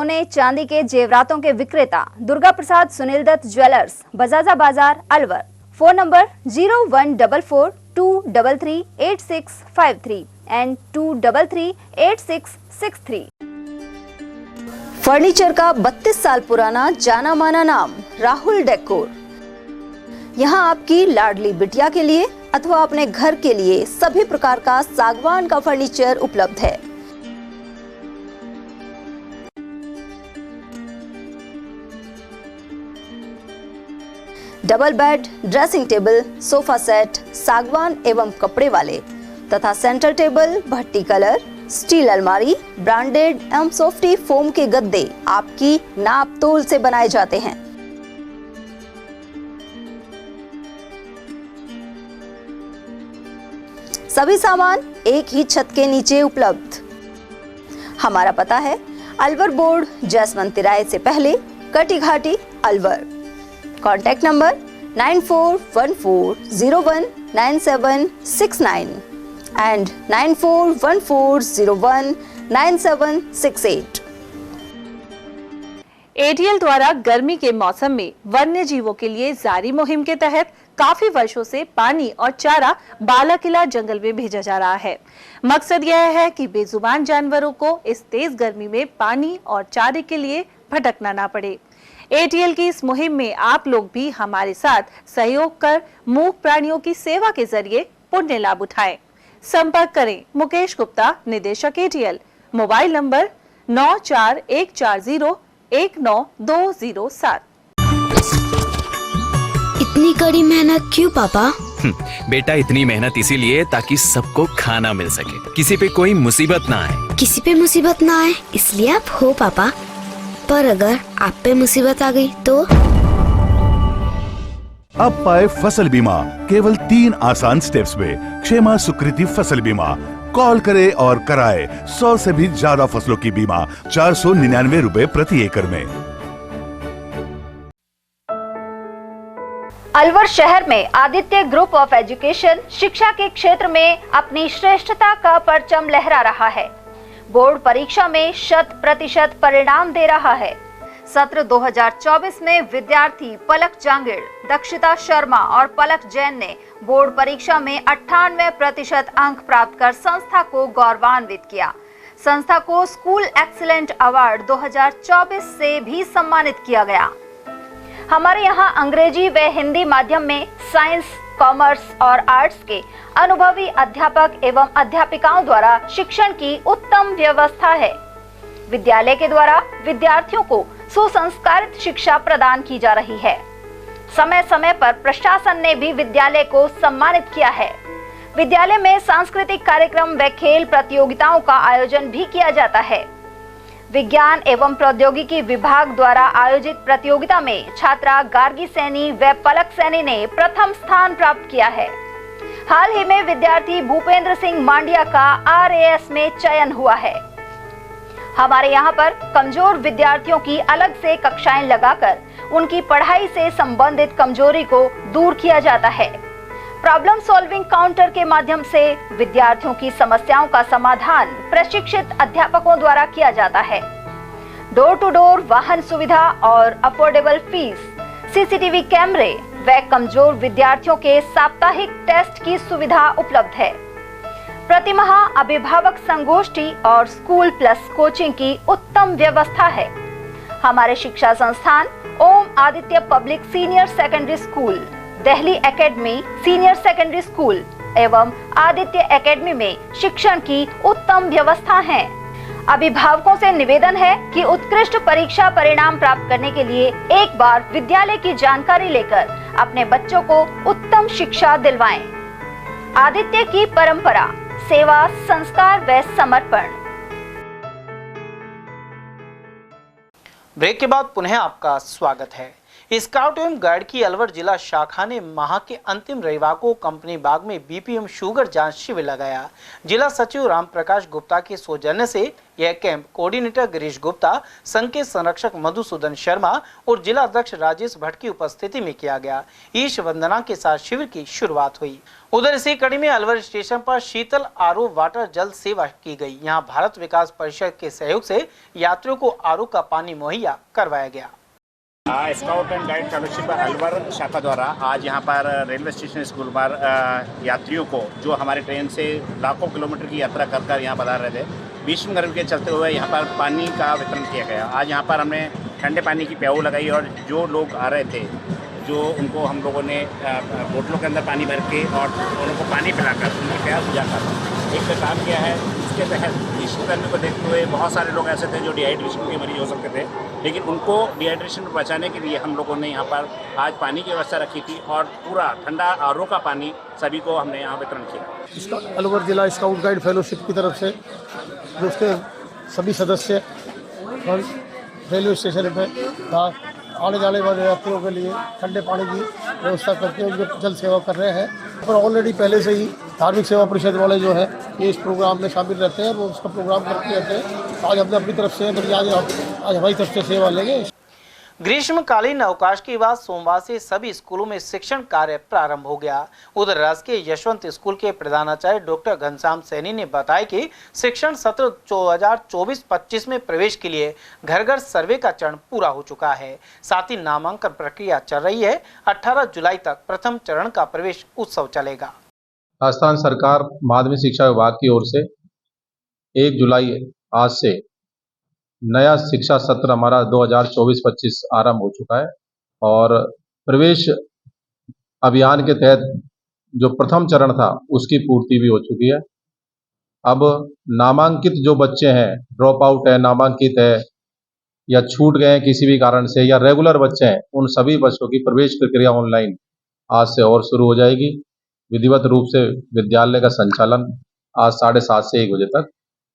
सोने चांदी के जेवरातों के विक्रेता दुर्गा प्रसाद सुनील दत्त ज्वेलर्स, बजाजा बाजार, Alwar. Phone number 0144233863 and 2338663। Furniture का 32 साल पुराना जाना माना नाम राहुल डेकोर। यहाँ आपकी लाडली बिटिया के लिए अथवा अपने घर के लिए सभी प्रकार का सागवान का फर्नीचर उपलब्ध है। Double bed, dressing table, sofa set सागवान एवं कपड़े वाले तथा सेंटर टेबल, भट्टी कलर, स्टील अलमारी, ब्रांडेड एवं सॉफ्टी फोम के गद्दे आपकी नाप तोल से बनाए जाते हैं। सभी सामान एक ही छत के नीचे उपलब्ध। हमारा पता है अलवर बोर्ड, जसवंत तिराहे से पहले, Kati Ghati, Alwar. Contact number 9414019769 and 9414019768। ATL द्वारा गर्मी के मौसम में वन्य जीवों के लिए जारी मुहिम के तहत काफी वर्षों से पानी और चारा बालाकिला जंगल में भेजा जा रहा है। मकसद यह है कि बेजुबान जानवरों को इस तेज गर्मी में पानी और चारे के लिए भटकना ना पड़े। एटीएल की इस मुहिम में आप लोग भी हमारे साथ सहयोग कर मूक प्राणियों की सेवा के जरिए पुण्य लाभ उठाएं। संपर्क करें मुकेश गुप्ता, निदेशक एटीएल। Mobile number 9414019207। इतनी कड़ी मेहनत क्यों पापा? बेटा इतनी मेहनत इसीलिए ताकि सबको खाना मिल सके, किसी पे कोई मुसीबत ना आए। किसी पे मुसीबत ना आए इसलिए आप हो पापा, पर अगर आप पे मुसीबत आ गई तो? अब पाए फसल बीमा केवल 3 आसान स्टेप्स में। क्षेमा सुकृति फसल बीमा। कॉल करें और कराए 100 से भी ज्यादा फसलों की बीमा 499 रुपए प्रति एकड़ में। अलवर शहर में आदित्य ग्रुप ऑफ एजुकेशन शिक्षा के क्षेत्र में अपनी श्रेष्ठता का परचम लहरा रहा है। बोर्ड परीक्षा में 100% परिणाम दे रहा है। सत्र 2024 में विद्यार्थी पलक जांगिड़, दक्षिता शर्मा और पलक जैन ने बोर्ड परीक्षा में 98% अंक प्राप्त कर संस्था को गौरवान्वित किया। संस्था को स्कूल एक्सीलेंट अवार्ड 2024 से भी सम्मानित किया गया। हमारे यहाँ अंग्रेजी व हिंदी माध्यम में साइंस, कॉमर्स और आर्ट्स के अनुभवी अध्यापक एवं अध्यापिकाओं द्वारा शिक्षण की उत्तम व्यवस्था है। विद्यालय के द्वारा विद्यार्थियों को सुसंस्कारित शिक्षा प्रदान की जा रही है। समय समय पर प्रशासन ने भी विद्यालय को सम्मानित किया है। विद्यालय में सांस्कृतिक कार्यक्रम व खेल प्रतियोगिताओं का आयोजन भी किया जाता है। विज्ञान एवं प्रौद्योगिकी विभाग द्वारा आयोजित प्रतियोगिता में छात्रा गार्गी सैनी व पलक सैनी ने प्रथम स्थान प्राप्त किया है। हाल ही में विद्यार्थी भूपेंद्र सिंह मांडिया का RAS में चयन हुआ है। हमारे यहाँ पर कमजोर विद्यार्थियों की अलग से कक्षाएं लगाकर उनकी पढ़ाई से संबंधित कमजोरी को दूर किया जाता है। प्रॉब्लम सॉल्विंग काउंटर के माध्यम से विद्यार्थियों की समस्याओं का समाधान प्रशिक्षित अध्यापकों द्वारा किया जाता है। डोर टू डोर वाहन सुविधा और अफोर्डेबल फीस, CCTV कैमरे व कमजोर विद्यार्थियों के साप्ताहिक टेस्ट की सुविधा उपलब्ध है। प्रतिमाह अभिभावक संगोष्ठी और स्कूल प्लस कोचिंग की उत्तम व्यवस्था है। हमारे शिक्षा संस्थान Om Aditya public senior secondary school, Delhi academy senior secondary school एवं आदित्य एकेडमी में शिक्षण की उत्तम व्यवस्था है। अभिभावकों से निवेदन है कि उत्कृष्ट परीक्षा परिणाम प्राप्त करने के लिए एक बार विद्यालय की जानकारी लेकर अपने बच्चों को उत्तम शिक्षा दिलवाएं। आदित्य की परंपरा, सेवा, संस्कार व समर्पण। ब्रेक के बाद पुनः आपका स्वागत है। स्काउट एवं गाइड की अलवर जिला शाखा ने माह के अंतिम रविवार को कंपनी बाग में बीपी एवं शुगर जांच शिविर लगाया। जिला सचिव राम प्रकाश गुप्ता के सौजन्य से यह कैंप कोऑर्डिनेटर गिरीश गुप्ता, संघ के संरक्षक मधुसूदन शर्मा और जिला अध्यक्ष राजेश भट्ट की उपस्थिति में किया गया। ईश वंदना के साथ शिविर की शुरुआत हुई। उधर इसी कड़ी में अलवर स्टेशन पर शीतल आरओ वाटर जल सेवा की गई। यहां भारत विकास परिषद के सहयोग से यात्रियों को आरओ का पानी मुहैया करवाया गया। Scout and guide fellowship Alwar शाखा द्वारा आज यहाँ पर रेलवे स्टेशन स्कूल पर यात्रियों को जो हमारे ट्रेन से लाखों किलोमीटर की यात्रा कर यहाँ पधार रहे थे, भीषण गर्मी के चलते हुए यहाँ पर पानी का वितरण किया गया। आज यहाँ पर हमने ठंडे पानी की प्याऊ लगाई और जो लोग आ रहे थे जो उनको हम लोगों ने बोतलों के अंदर पानी भर के और उनको पानी पिलाकर उनकी प्यास बुझाकर एक काम किया है। इसके तहत भीषण गर्मी को देखते हुए बहुत सारे लोग ऐसे थे जो डिहाइड्रेशन के मरीज हो सकते थे, लेकिन उनको डिहाइड्रेशन को बचाने के लिए हम लोगों ने यहाँ पर आज पानी की व्यवस्था रखी थी और पूरा ठंडा आरओ का पानी सभी को हमने यहाँ वितरण किया। अलवर जिला स्काउट गाइड फेलोशिप की तरफ से जो उसके सभी सदस्य और रेलवे स्टेशन पे आने जाने वाले यात्रियों के लिए ठंडे पानी की व्यवस्था करके उनके जल सेवा कर रहे हैं। और ऑलरेडी पहले से ही धार्मिक सेवा परिषद वाले जो है ये इस प्रोग्राम में शामिल रहते हैं, वो उसका प्रोग्राम करते रहते हैं। आज हमने अपनी तरफ से आज हमारी तरफ से सेवा लेंगे। ग्रीष्मकालीन अवकाश के बाद सोमवार से सभी स्कूलों में शिक्षण कार्य प्रारंभ हो गया। उधर राजकीय यशवंत स्कूल के प्रधानाचार्य डॉक्टर घनश्याम सैनी ने बताया कि शिक्षण सत्र 2024-25 में प्रवेश के लिए घर घर सर्वे का चरण पूरा हो चुका है। साथ ही नामांकन प्रक्रिया चल रही है। 18 जुलाई तक प्रथम चरण का प्रवेश उत्सव चलेगा। राजस्थान सरकार माध्यमिक शिक्षा विभाग की ओर से 1 जुलाई आज से नया शिक्षा सत्र हमारा 2024-25 आरंभ हो चुका है और प्रवेश अभियान के तहत जो प्रथम चरण था उसकी पूर्ति भी हो चुकी है। अब नामांकित जो बच्चे हैं, ड्रॉप आउट है, नामांकित है या छूट गए हैं किसी भी कारण से या रेगुलर बच्चे हैं, उन सभी बच्चों की प्रवेश प्रक्रिया ऑनलाइन आज से और शुरू हो जाएगी। विधिवत रूप से विद्यालय का संचालन आज 7:30 से 1 बजे तक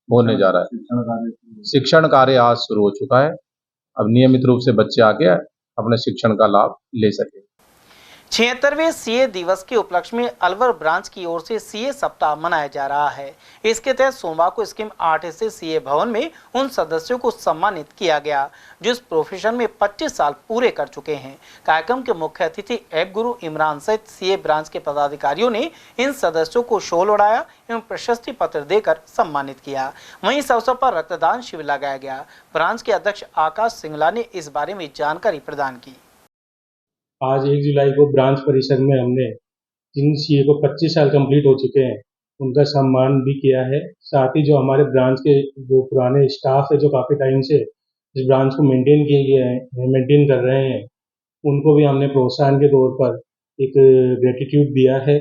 होने जा रहा है। शिक्षण कार्य आज शुरू हो चुका है। अब नियमित रूप से बच्चे आके अपने शिक्षण का लाभ ले सके। 76वें सीए दिवस के उपलक्ष्य में अलवर ब्रांच की ओर से सीए सप्ताह मनाया जा रहा है। इसके तहत सोमवार को स्कीम 8 से सीए भवन में उन सदस्यों को सम्मानित किया गया जो इस प्रोफेशन में 25 साल पूरे कर चुके हैं। कार्यक्रम के मुख्य अतिथि ऐप गुरु इमरान सहित सीए ब्रांच के पदाधिकारियों ने इन सदस्यों को शॉल ओढ़ाया एवं प्रशस्ति पत्र देकर सम्मानित किया। वहीं इस अवसर पर रक्तदान शिविर लगाया गया। ब्रांच के अध्यक्ष आकाश सिंगला ने इस बारे में जानकारी प्रदान की। आज 1 जुलाई को ब्रांच परिसर में हमने जिन सीए को 25 साल कंप्लीट हो चुके हैं उनका सम्मान भी किया है। साथ ही जो हमारे ब्रांच के जो पुराने स्टाफ है जो काफ़ी टाइम से इस ब्रांच को मेंटेन कर रहे हैं, उनको भी हमने प्रोत्साहन के तौर पर एक ग्रेटिट्यूड दिया है।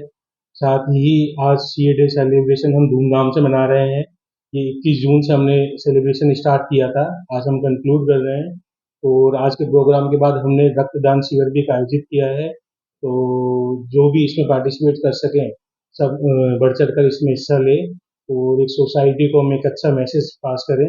साथ ही आज सीए डे सेलिब्रेशन हम धूमधाम से मना रहे हैं। ये 21 जून से हमने सेलिब्रेशन स्टार्ट किया था, आज हम कंक्लूड कर रहे हैं और आज के प्रोग्राम के बाद हमने रक्तदान शिविर भी आयोजित किया है। तो जो भी इसमें पार्टिसिपेट कर सकें सब बढ़ चढ़ कर इसमें हिस्सा लें और एक सोसाइटी को हम एक अच्छा मैसेज पास करें।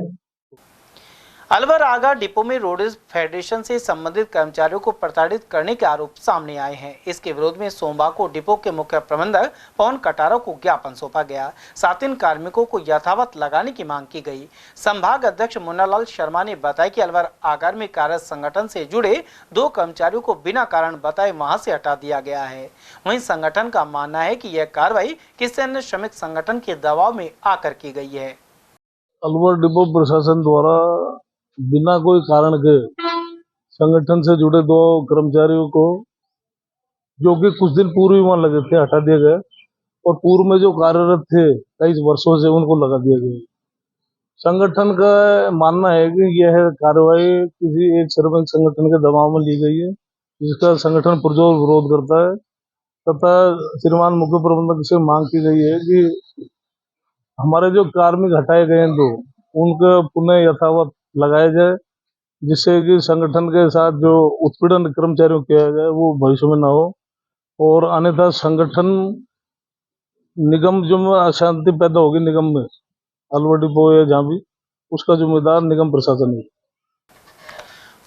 अलवर आगा डिपो में रोडवेज फेडरेशन से संबंधित कर्मचारियों को प्रताड़ित करने के आरोप सामने आए हैं। इसके विरोध में सोमवार को डिपो के मुख्य प्रबंधक पवन कटारा को ज्ञापन सौंपा गया। साथ इन कार्मिकों को यथावत लगाने की मांग की गई। संभाग अध्यक्ष मुन्नालाल शर्मा ने बताया कि अलवर आगार में कार्यरत संगठन से जुड़े 2 कर्मचारियों को बिना कारण बताए वहां से हटा दिया गया है। वहीं संगठन का मानना है कि यह कार्रवाई किसी अन्य श्रमिक संगठन के दबाव में आकर की गई है। अलवर डिपो प्रशासन द्वारा बिना कोई कारण के संगठन से जुड़े 2 कर्मचारियों को जो कि कुछ दिन पूर्व ही वहां लगे थे हटा दिए गए और पूर्व में जो कार्यरत थे कई वर्षों से उनको लगा दिया गया। संगठन का मानना है कि यह कार्रवाई किसी एक श्रमिक संगठन के दबाव में ली गई है, जिसका संगठन पुरजोर विरोध करता है तथा श्रीमान मुख्य प्रबंधक से मांग की गई है कि हमारे जो कार्मिक हटाए गए हैं तो उनका पुनः यथावत लगाया जाए, जिससे कि संगठन के साथ जो उत्पीड़न कर्मचारियों किया जाए वो भविष्य में न हो और अन्यथा संगठन निगम जो अशांति पैदा होगी निगम में अलवर डिपो या जहाँ भी, उसका जिम्मेदार निगम प्रशासन है।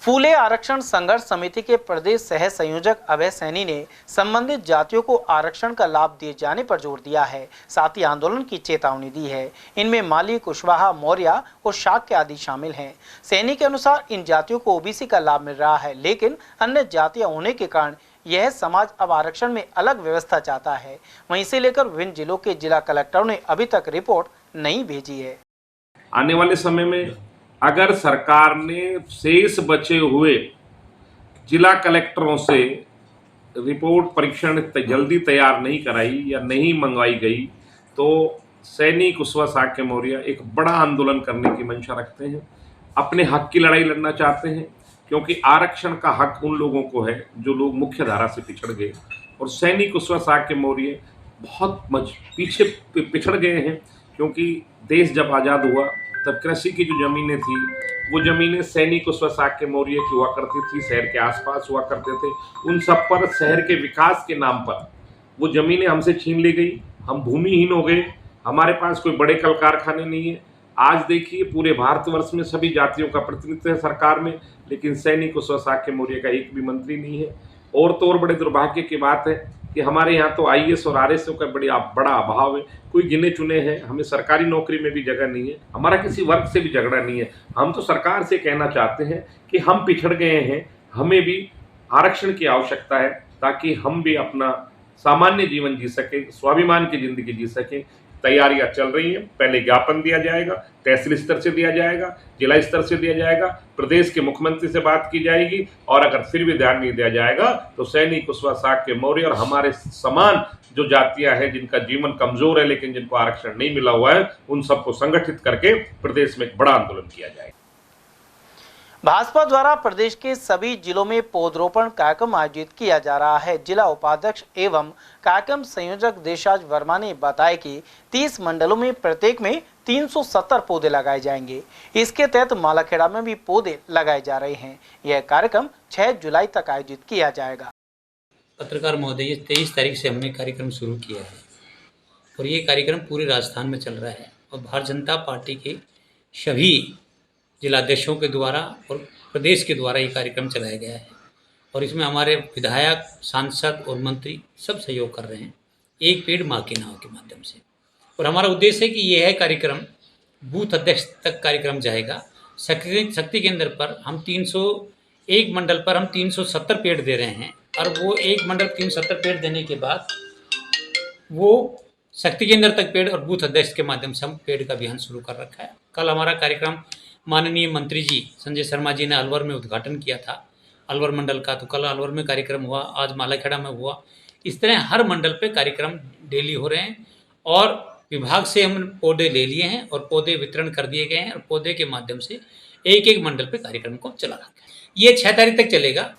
फूले आरक्षण संघर्ष समिति के प्रदेश सह संयोजक अभय सैनी ने संबंधित जातियों को आरक्षण का लाभ दिए जाने पर जोर दिया है, साथ ही आंदोलन की चेतावनी दी है। इनमें माली, कुशवाहा, मौर्य और शाक्य आदि शामिल हैं। सैनी के अनुसार इन जातियों को ओबीसी का लाभ मिल रहा है, लेकिन अन्य जातियां होने के कारण यह समाज अब आरक्षण में अलग व्यवस्था चाहता है। वहीं इसे लेकर विभिन्न जिलों के जिला कलेक्टरों ने अभी तक रिपोर्ट नहीं भेजी है। आने वाले समय में अगर सरकार ने शेष बचे हुए जिला कलेक्टरों से रिपोर्ट परीक्षण जल्दी तैयार नहीं कराई या नहीं मंगवाई गई तो सैनी, कुशवाहा, शाक्य, मौर्य एक बड़ा आंदोलन करने की मंशा रखते हैं। अपने हक की लड़ाई लड़ना चाहते हैं, क्योंकि आरक्षण का हक उन लोगों को है जो लोग मुख्य धारा से पिछड़ गए, और सैनी, कुशवाहा, शाक्य, मौर्य बहुत पीछे पिछड़ गए हैं। क्योंकि देश जब आज़ाद हुआ तब कृषि की जो ज़मीनें थी वो ज़मीनें सैनी, कुशवाहा, शाक्य, मौर्य की हुआ करती थी, शहर के आसपास हुआ करते थे। उन सब पर शहर के विकास के नाम पर वो ज़मीनें हमसे छीन ली गई, हम भूमिहीन हो गए, हमारे पास कोई बड़े कल कारखाने नहीं है। आज देखिए पूरे भारतवर्ष में सभी जातियों का प्रतिनिधित्व है सरकार में, लेकिन सैनी, कुशवाहा, शाक्य, मौर्य का एक भी मंत्री नहीं है। और तो और बड़े दुर्भाग्य की बात है कि हमारे यहाँ तो आईएएस और आरएसओ का बड़ा अभाव है। कोई गिने चुने हैं, हमें सरकारी नौकरी में भी जगह नहीं है। हमारा किसी वर्ग से भी झगड़ा नहीं है। हम तो सरकार से कहना चाहते हैं कि हम पिछड़ गए हैं, हमें भी आरक्षण की आवश्यकता है, ताकि हम भी अपना सामान्य जीवन जी सकें, स्वाभिमान की जिंदगी जी सकें। तैयारियां चल रही हैं। पहले ज्ञापन दिया जाएगा, तहसील स्तर से दिया जाएगा, जिला स्तर से दिया जाएगा, प्रदेश के मुख्यमंत्री से बात की जाएगी, और अगर फिर भी ध्यान नहीं दिया जाएगा तो सैनी, कुशवाहा, शाक्य, मौर्य और हमारे समान जो जातियां हैं जिनका जीवन कमजोर है लेकिन जिनको आरक्षण नहीं मिला हुआ है, उन सबको संगठित करके प्रदेश में एक बड़ा आंदोलन किया जाएगा। भाजपा द्वारा प्रदेश के सभी जिलों में पौधरोपण कार्यक्रम आयोजित किया जा रहा है। जिला उपाध्यक्ष एवं कार्यक्रम संयोजक देशराज वर्मा ने बताया कि 30 मंडलों में प्रत्येक में 370 पौधे लगाए जाएंगे। इसके तहत मालाखेड़ा में भी पौधे लगाए जा रहे हैं। यह कार्यक्रम 6 जुलाई तक आयोजित किया जाएगा। पत्रकार महोदय, 23 तारीख से हमने कार्यक्रम शुरू किया है और ये कार्यक्रम पूरे राजस्थान में चल रहा है और भारतीय जनता पार्टी के सभी जिलाध्यक्षों के द्वारा और प्रदेश के द्वारा ये कार्यक्रम चलाया गया है और इसमें हमारे विधायक, सांसद और मंत्री सब सहयोग कर रहे हैं, एक पेड़ माँ के नाम के माध्यम से। और हमारा उद्देश्य है कि यह कार्यक्रम बूथ अध्यक्ष तक कार्यक्रम जाएगा। शक्ति केंद्र पर हम 301 मंडल पर हम 370 पेड़ दे रहे हैं और वो एक मंडल 370 पेड़ देने के बाद वो शक्ति केंद्र तक पेड़ और बूथ अध्यक्ष के माध्यम से हम पेड़ का अभियान शुरू कर रखा है। कल हमारा कार्यक्रम माननीय मंत्री जी संजय शर्मा जी ने अलवर में उद्घाटन किया था अलवर मंडल का, तो कल अलवर में कार्यक्रम हुआ, आज मालाखेड़ा में हुआ। इस तरह हर मंडल पे कार्यक्रम डेली हो रहे हैं और विभाग से हम पौधे ले लिए हैं और पौधे वितरण कर दिए गए हैं और पौधे के माध्यम से एक मंडल पे कार्यक्रम को चला रखा है। ये 6 तारीख तक चलेगा।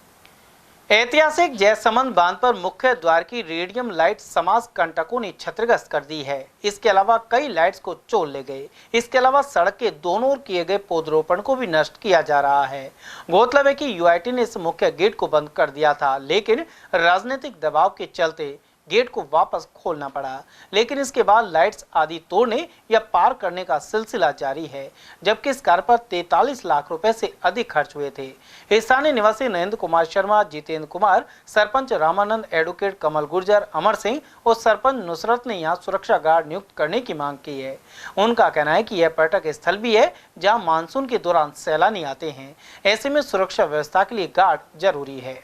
ऐतिहासिक जयसमंद बांध पर मुख्य द्वार की रेडियम लाइट समाज कंटकों ने क्षतिग्रस्त कर दी है। इसके अलावा कई लाइट्स को चोर ले गए। इसके अलावा सड़क के दोनों ओर किए गए पौधरोपण को भी नष्ट किया जा रहा है। गौरतलब है कि यूआईटी ने इस मुख्य गेट को बंद कर दिया था, लेकिन राजनीतिक दबाव के चलते गेट को वापस खोलना पड़ा। लेकिन इसके बाद लाइट्स आदि तोड़ने या पार करने का सिलसिला जारी है, जबकि इस कार्य पर 43 लाख रुपए से अधिक खर्च हुए थे। स्थानीय निवासी नरेंद्र कुमार शर्मा, जितेंद्र कुमार, सरपंच रामानंद, एडवोकेट कमल गुर्जर, अमर सिंह और सरपंच नुसरत ने यहाँ सुरक्षा गार्ड नियुक्त करने की मांग की है। उनका कहना है कि यह पर्यटक स्थल भी है जहाँ मानसून के दौरान सैलानी आते हैं। ऐसे में सुरक्षा व्यवस्था के लिए गार्ड जरूरी है।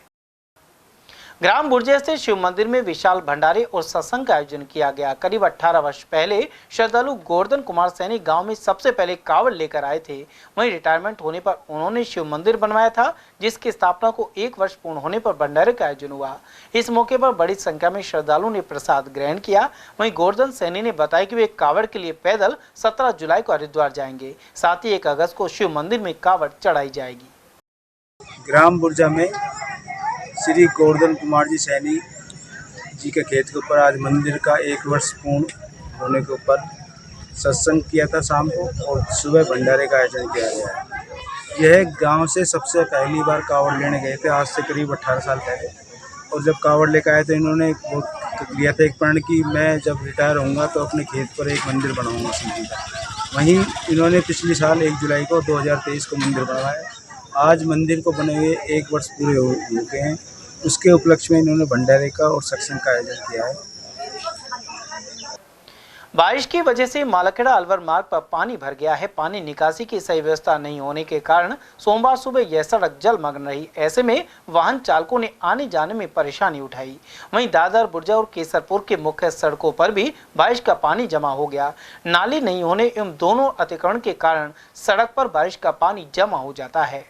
ग्राम बुर्जे स्थित शिव मंदिर में विशाल भंडारे और सत्संग का आयोजन किया गया। करीब 18 वर्ष पहले श्रद्धालु गोवर्धन कुमार सैनी गांव में सबसे पहले कावड़ लेकर आए थे। वहीं रिटायरमेंट होने पर उन्होंने शिव मंदिर बनवाया था, जिसकी स्थापना को 1 वर्ष पूर्ण होने पर भंडारे का आयोजन हुआ। इस मौके पर बड़ी संख्या में श्रद्धालुओं ने प्रसाद ग्रहण किया। वहीं गोवर्धन सैनी ने बताया कि वे कावड़ के लिए पैदल 17 जुलाई को हरिद्वार जाएंगे। साथ ही 1 अगस्त को शिव मंदिर में कावड़ चढ़ाई जाएगी। ग्राम बुर्जा में श्री गोवर्धन कुमार जी सैनी जी के खेत के ऊपर आज मंदिर का 1 वर्ष पूर्ण होने के ऊपर सत्संग किया था शाम को और सुबह भंडारे का आयोजन किया गया। यह गांव से सबसे पहली बार कावड़ लेने गए थे, आज से करीब 18 साल पहले। और जब कावड़ लेकर आए तो इन्होंने वो लिया था एक प्रण कि मैं जब रिटायर होऊंगा तो अपने खेत पर एक मंदिर बनाऊंगा शिव जी का। वहीं इन्होंने पिछले साल 1 जुलाई को 2023 को मंदिर बनवाया आज मंदिर को बने हुए 1 वर्ष पूरे हो गए हैं। उसके उपलक्ष्य में इन्होंने भंडारे का और सत्संग का आयोजन किया है। बारिश की वजह से मालाखेड़ा अलवर मार्ग पर पानी भर गया है। पानी निकासी की सही व्यवस्था नहीं होने के कारण सोमवार सुबह यह सड़क जलमग्न रही। ऐसे में वाहन चालकों ने आने जाने में परेशानी उठाई। वहीं दादर, बुर्जा और केसरपुर के मुख्य सड़कों पर भी बारिश का पानी जमा हो गया। नाली नहीं होने एवं दोनों अतिक्रमण के कारण सड़क पर बारिश का पानी जमा हो जाता है।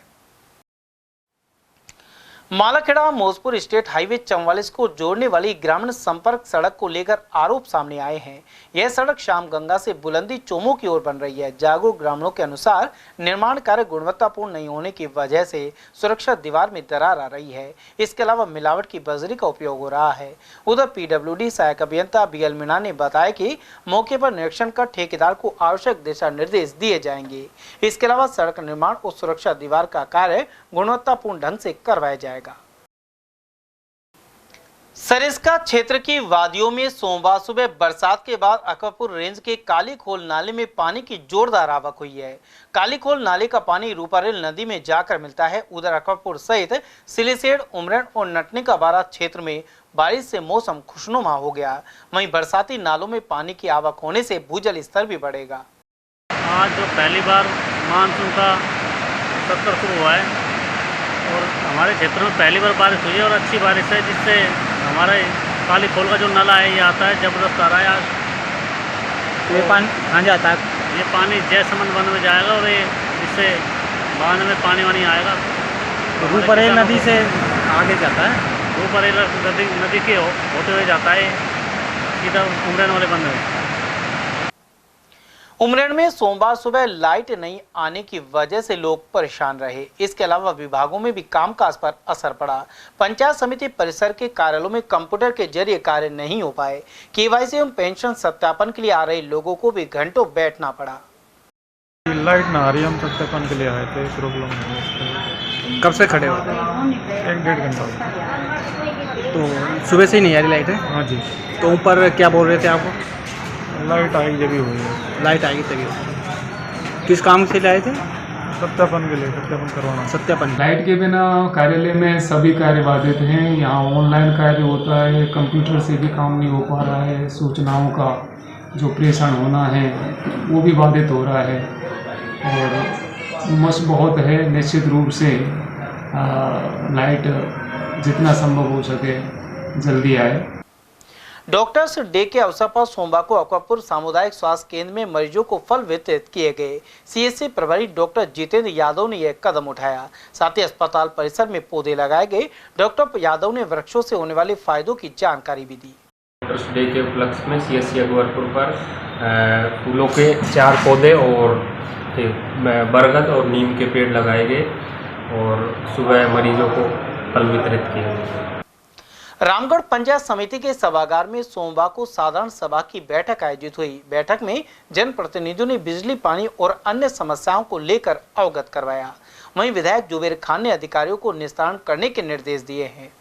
मालाखेड़ा मोजपुर स्टेट हाईवे 44 को जोड़ने वाली ग्रामीण संपर्क सड़क को लेकर आरोप सामने आए हैं। यह सड़क शाम गंगा से बुलंदी चोमों की ओर बन रही है। जागरूक ग्रामीणों के अनुसार निर्माण कार्य गुणवत्तापूर्ण नहीं होने की वजह से सुरक्षा दीवार में दरार आ रही है। इसके अलावा मिलावट की बजरी का उपयोग हो रहा है। उधर पीडब्ल्यूडी सहायक अभियंता बीएल मीणा ने बताया कि मौके पर निरीक्षण कर ठेकेदार को आवश्यक दिशा निर्देश दिए जाएंगे। इसके अलावा सड़क निर्माण और सुरक्षा दीवार का कार्य गुणवत्तापूर्ण ढंग से करवाया जाएगा। सरिस्का क्षेत्र की वादियों में सोमवार सुबह बरसात के बाद अकबरपुर रेंज के कालीखोल नाले में पानी की जोरदार आवक हुई है। कालीखोल नाले का पानी रूपारेल नदी में जाकर मिलता है। उधर अकबरपुर सहित सिलीसेड, उमरेन और नटनी का बारा क्षेत्र में बारिश से मौसम खुशनुमा हो गया। वहीं बरसाती नालों में पानी की आवक होने से भूजल स्तर भी बढ़ेगा। आज जो पहली बार मानसून का सत्र शुरू हुआ है और हमारे क्षेत्र में पहली बार बारिश हुई है और अच्छी बारिश है, जिससे हमारे कालीखोल का जो नाला है ये आता है, जबरदस्त आ रहा है। आज ये पानी कहाँ जाता है? ये पानी जयसमंद बंद में जाएगा और ये इससे बांध में पानी वानी आएगा। रूपरेल नदी से आगे जाता है, रूपरेल नदी के होते हुए जाता है इधर उमरेन वाले बंद में। उमरेन में सोमवार सुबह लाइट नहीं आने की वजह से लोग परेशान रहे। इसके अलावा विभागों में भी कामकाज पर असर पड़ा। पंचायत समिति परिसर के कार्यालयों में कंप्यूटर के जरिए कार्य नहीं हो पाए। केवाईसी एवं पेंशन सत्यापन के लिए आ रहे लोगों को भी घंटों बैठना पड़ा। लाइट ना आ रही, हम सत्यापन के लिए आए थे, प्रॉब्लम। कब से खड़े हो? 1-1.5 घंटा। तो सुबह से ही नहीं आ रही लाइट है? हाँ जी। तो ऊपर क्या बोल रहे थे आपको? लाइट आएगी जब हुई है। लाइट आएगी तभी। किस काम से लाए थे? सत्यापन के लिए, सत्यापन करवाना। सत्यापन। लाइट के बिना कार्यालय में सभी कार्य बाधित हैं। यहाँ ऑनलाइन कार्य होता है, कंप्यूटर से भी काम नहीं हो पा रहा है। सूचनाओं का जो प्रेषण होना है वो भी बाधित हो रहा है और उमस बहुत है। निश्चित रूप से लाइट जितना संभव हो सके जल्दी आए। डॉक्टर्स डे के अवसर पर सोमवार को अकबरपुर सामुदायिक स्वास्थ्य केंद्र में मरीजों को फल वितरित किए गए। सीएचसी प्रभारी डॉक्टर जितेंद्र यादव ने यह कदम उठाया। साथ ही अस्पताल परिसर में पौधे लगाए गए। डॉक्टर यादव ने वृक्षों से होने वाले फायदों की जानकारी भी दी। डॉक्टर्स डे के उपलक्ष्य में सीएचसी अकबरपुर पर फूलों के 4 पौधे और बरगद और नीम के पेड़ लगाए गए और सुबह मरीजों को फल वितरित किए गए। रामगढ़ पंचायत समिति के सभागार में सोमवार को साधारण सभा की बैठक आयोजित हुई। बैठक में जनप्रतिनिधियों ने बिजली, पानी और अन्य समस्याओं को लेकर अवगत करवाया। वहीं विधायक जुबेर खान ने अधिकारियों को निस्तारण करने के निर्देश दिए हैं।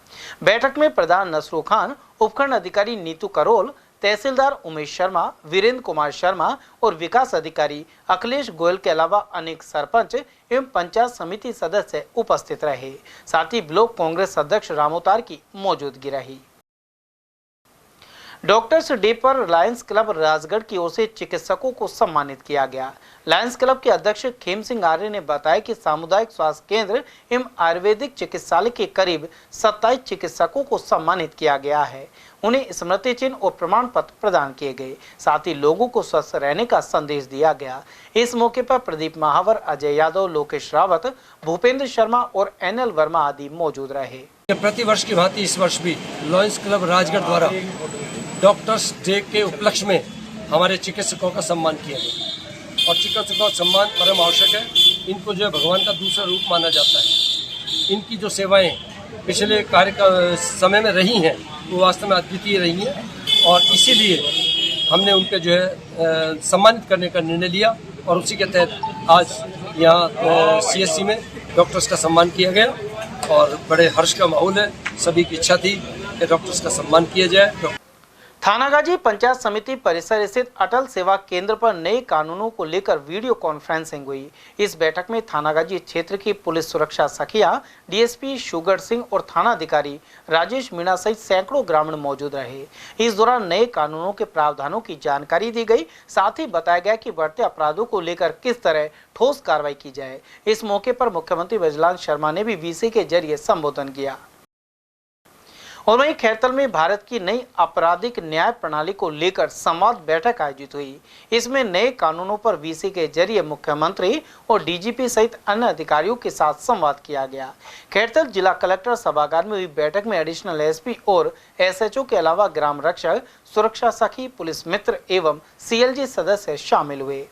बैठक में प्रधान नसरू खान, उपखंड अधिकारी नीतू करोल, तहसीलदार उमेश शर्मा, वीरेंद्र कुमार शर्मा और विकास अधिकारी अखिलेश गोयल के अलावा अनेक सरपंच एवं पंचायत समिति सदस्य उपस्थित रहे। साथ ही ब्लॉक कांग्रेस अध्यक्ष रामोतार की मौजूदगी रही। डॉक्टर्स डे पर लायंस क्लब राजगढ़ की ओर से चिकित्सकों को सम्मानित किया गया। लायंस क्लब के अध्यक्ष खेम सिंह आर्य ने बताया कि सामुदायिक स्वास्थ्य केंद्र एवं आयुर्वेदिक चिकित्सालय के करीब 27 चिकित्सकों को सम्मानित किया गया है। उन्हें स्मृति चिन्ह और प्रमाण पत्र प्रदान किए गए। साथ ही लोगों को स्वस्थ रहने का संदेश दिया गया। इस मौके पर प्रदीप महावर, अजय यादव, लोकेश रावत, भूपेंद्र शर्मा और एनएल वर्मा आदि मौजूद रहे। प्रति वर्ष की भांति इस वर्ष भी लायंस क्लब राजगढ़ द्वारा डॉक्टर्स डे के उपलक्ष्य में हमारे चिकित्सकों का सम्मान किया गया और चिकित्सकों का सम्मान परम आवश्यक है। इनको जो है भगवान का दूसरा रूप माना जाता है। इनकी जो सेवाएं पिछले समय में रही हैं वो वास्तव में अद्वितीय रही हैं और इसीलिए हमने उनके जो है सम्मानित करने का निर्णय लिया और उसी के तहत आज यहाँ सीएचसी में डॉक्टर्स का सम्मान किया गया और बड़े हर्ष का माहौल है। सभी की इच्छा थी कि डॉक्टर्स का सम्मान किया जाए। थानागाजी पंचायत समिति परिसर स्थित अटल सेवा केंद्र पर नए कानूनों को लेकर वीडियो कॉन्फ्रेंसिंग हुई। इस बैठक में थानागाजी क्षेत्र की पुलिस सुरक्षा सखिया, डीएसपी शुगर सिंह और थानाधिकारी राजेश मीणा सहित सैकड़ों ग्रामीण मौजूद रहे। इस दौरान नए कानूनों के प्रावधानों की जानकारी दी गई। साथ ही बताया गया कि बढ़ते अपराधों को लेकर किस तरह ठोस कार्रवाई की जाए। इस मौके पर मुख्यमंत्री बृजलाल शर्मा ने भी वीसी के जरिए संबोधन किया। और वहीं खैरतल में भारत की नई आपराधिक न्याय प्रणाली को लेकर संवाद बैठक आयोजित हुई। इसमें नए कानूनों पर वीसी के जरिए मुख्यमंत्री और डीजीपी सहित अन्य अधिकारियों के साथ संवाद किया गया। खैरतल जिला कलेक्टर सभागार में हुई बैठक में एडिशनल एसपी और एसएचओ के अलावा ग्राम रक्षक, सुरक्षा सखी, पुलिस मित्र एवं सीएलजी सदस्य शामिल हुए।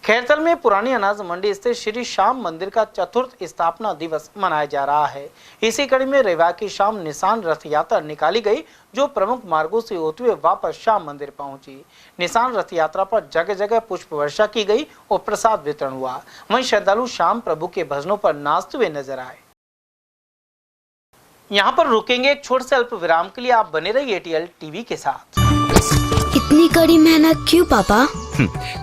खैरतल में पुरानी अनाज मंडी स्थित श्री श्याम मंदिर का चतुर्थ स्थापना दिवस मनाया जा रहा है। इसी कड़ी में रविवार की शाम निशान रथ यात्रा निकाली गई, जो प्रमुख मार्गों से होते हुए वापस श्याम मंदिर पहुंची। निशान रथ यात्रा पर जगह जगह पुष्प वर्षा की गई और प्रसाद वितरण हुआ। वहीं श्रद्धालु श्याम प्रभु के भजनों पर नाचते हुए नजर आए। यहाँ पर रुकेंगे एक छोटे से अल्प विराम के लिए। आप बने रहिए एटीएल टीवी के साथ। इतनी कड़ी मेहनत क्यों पापा?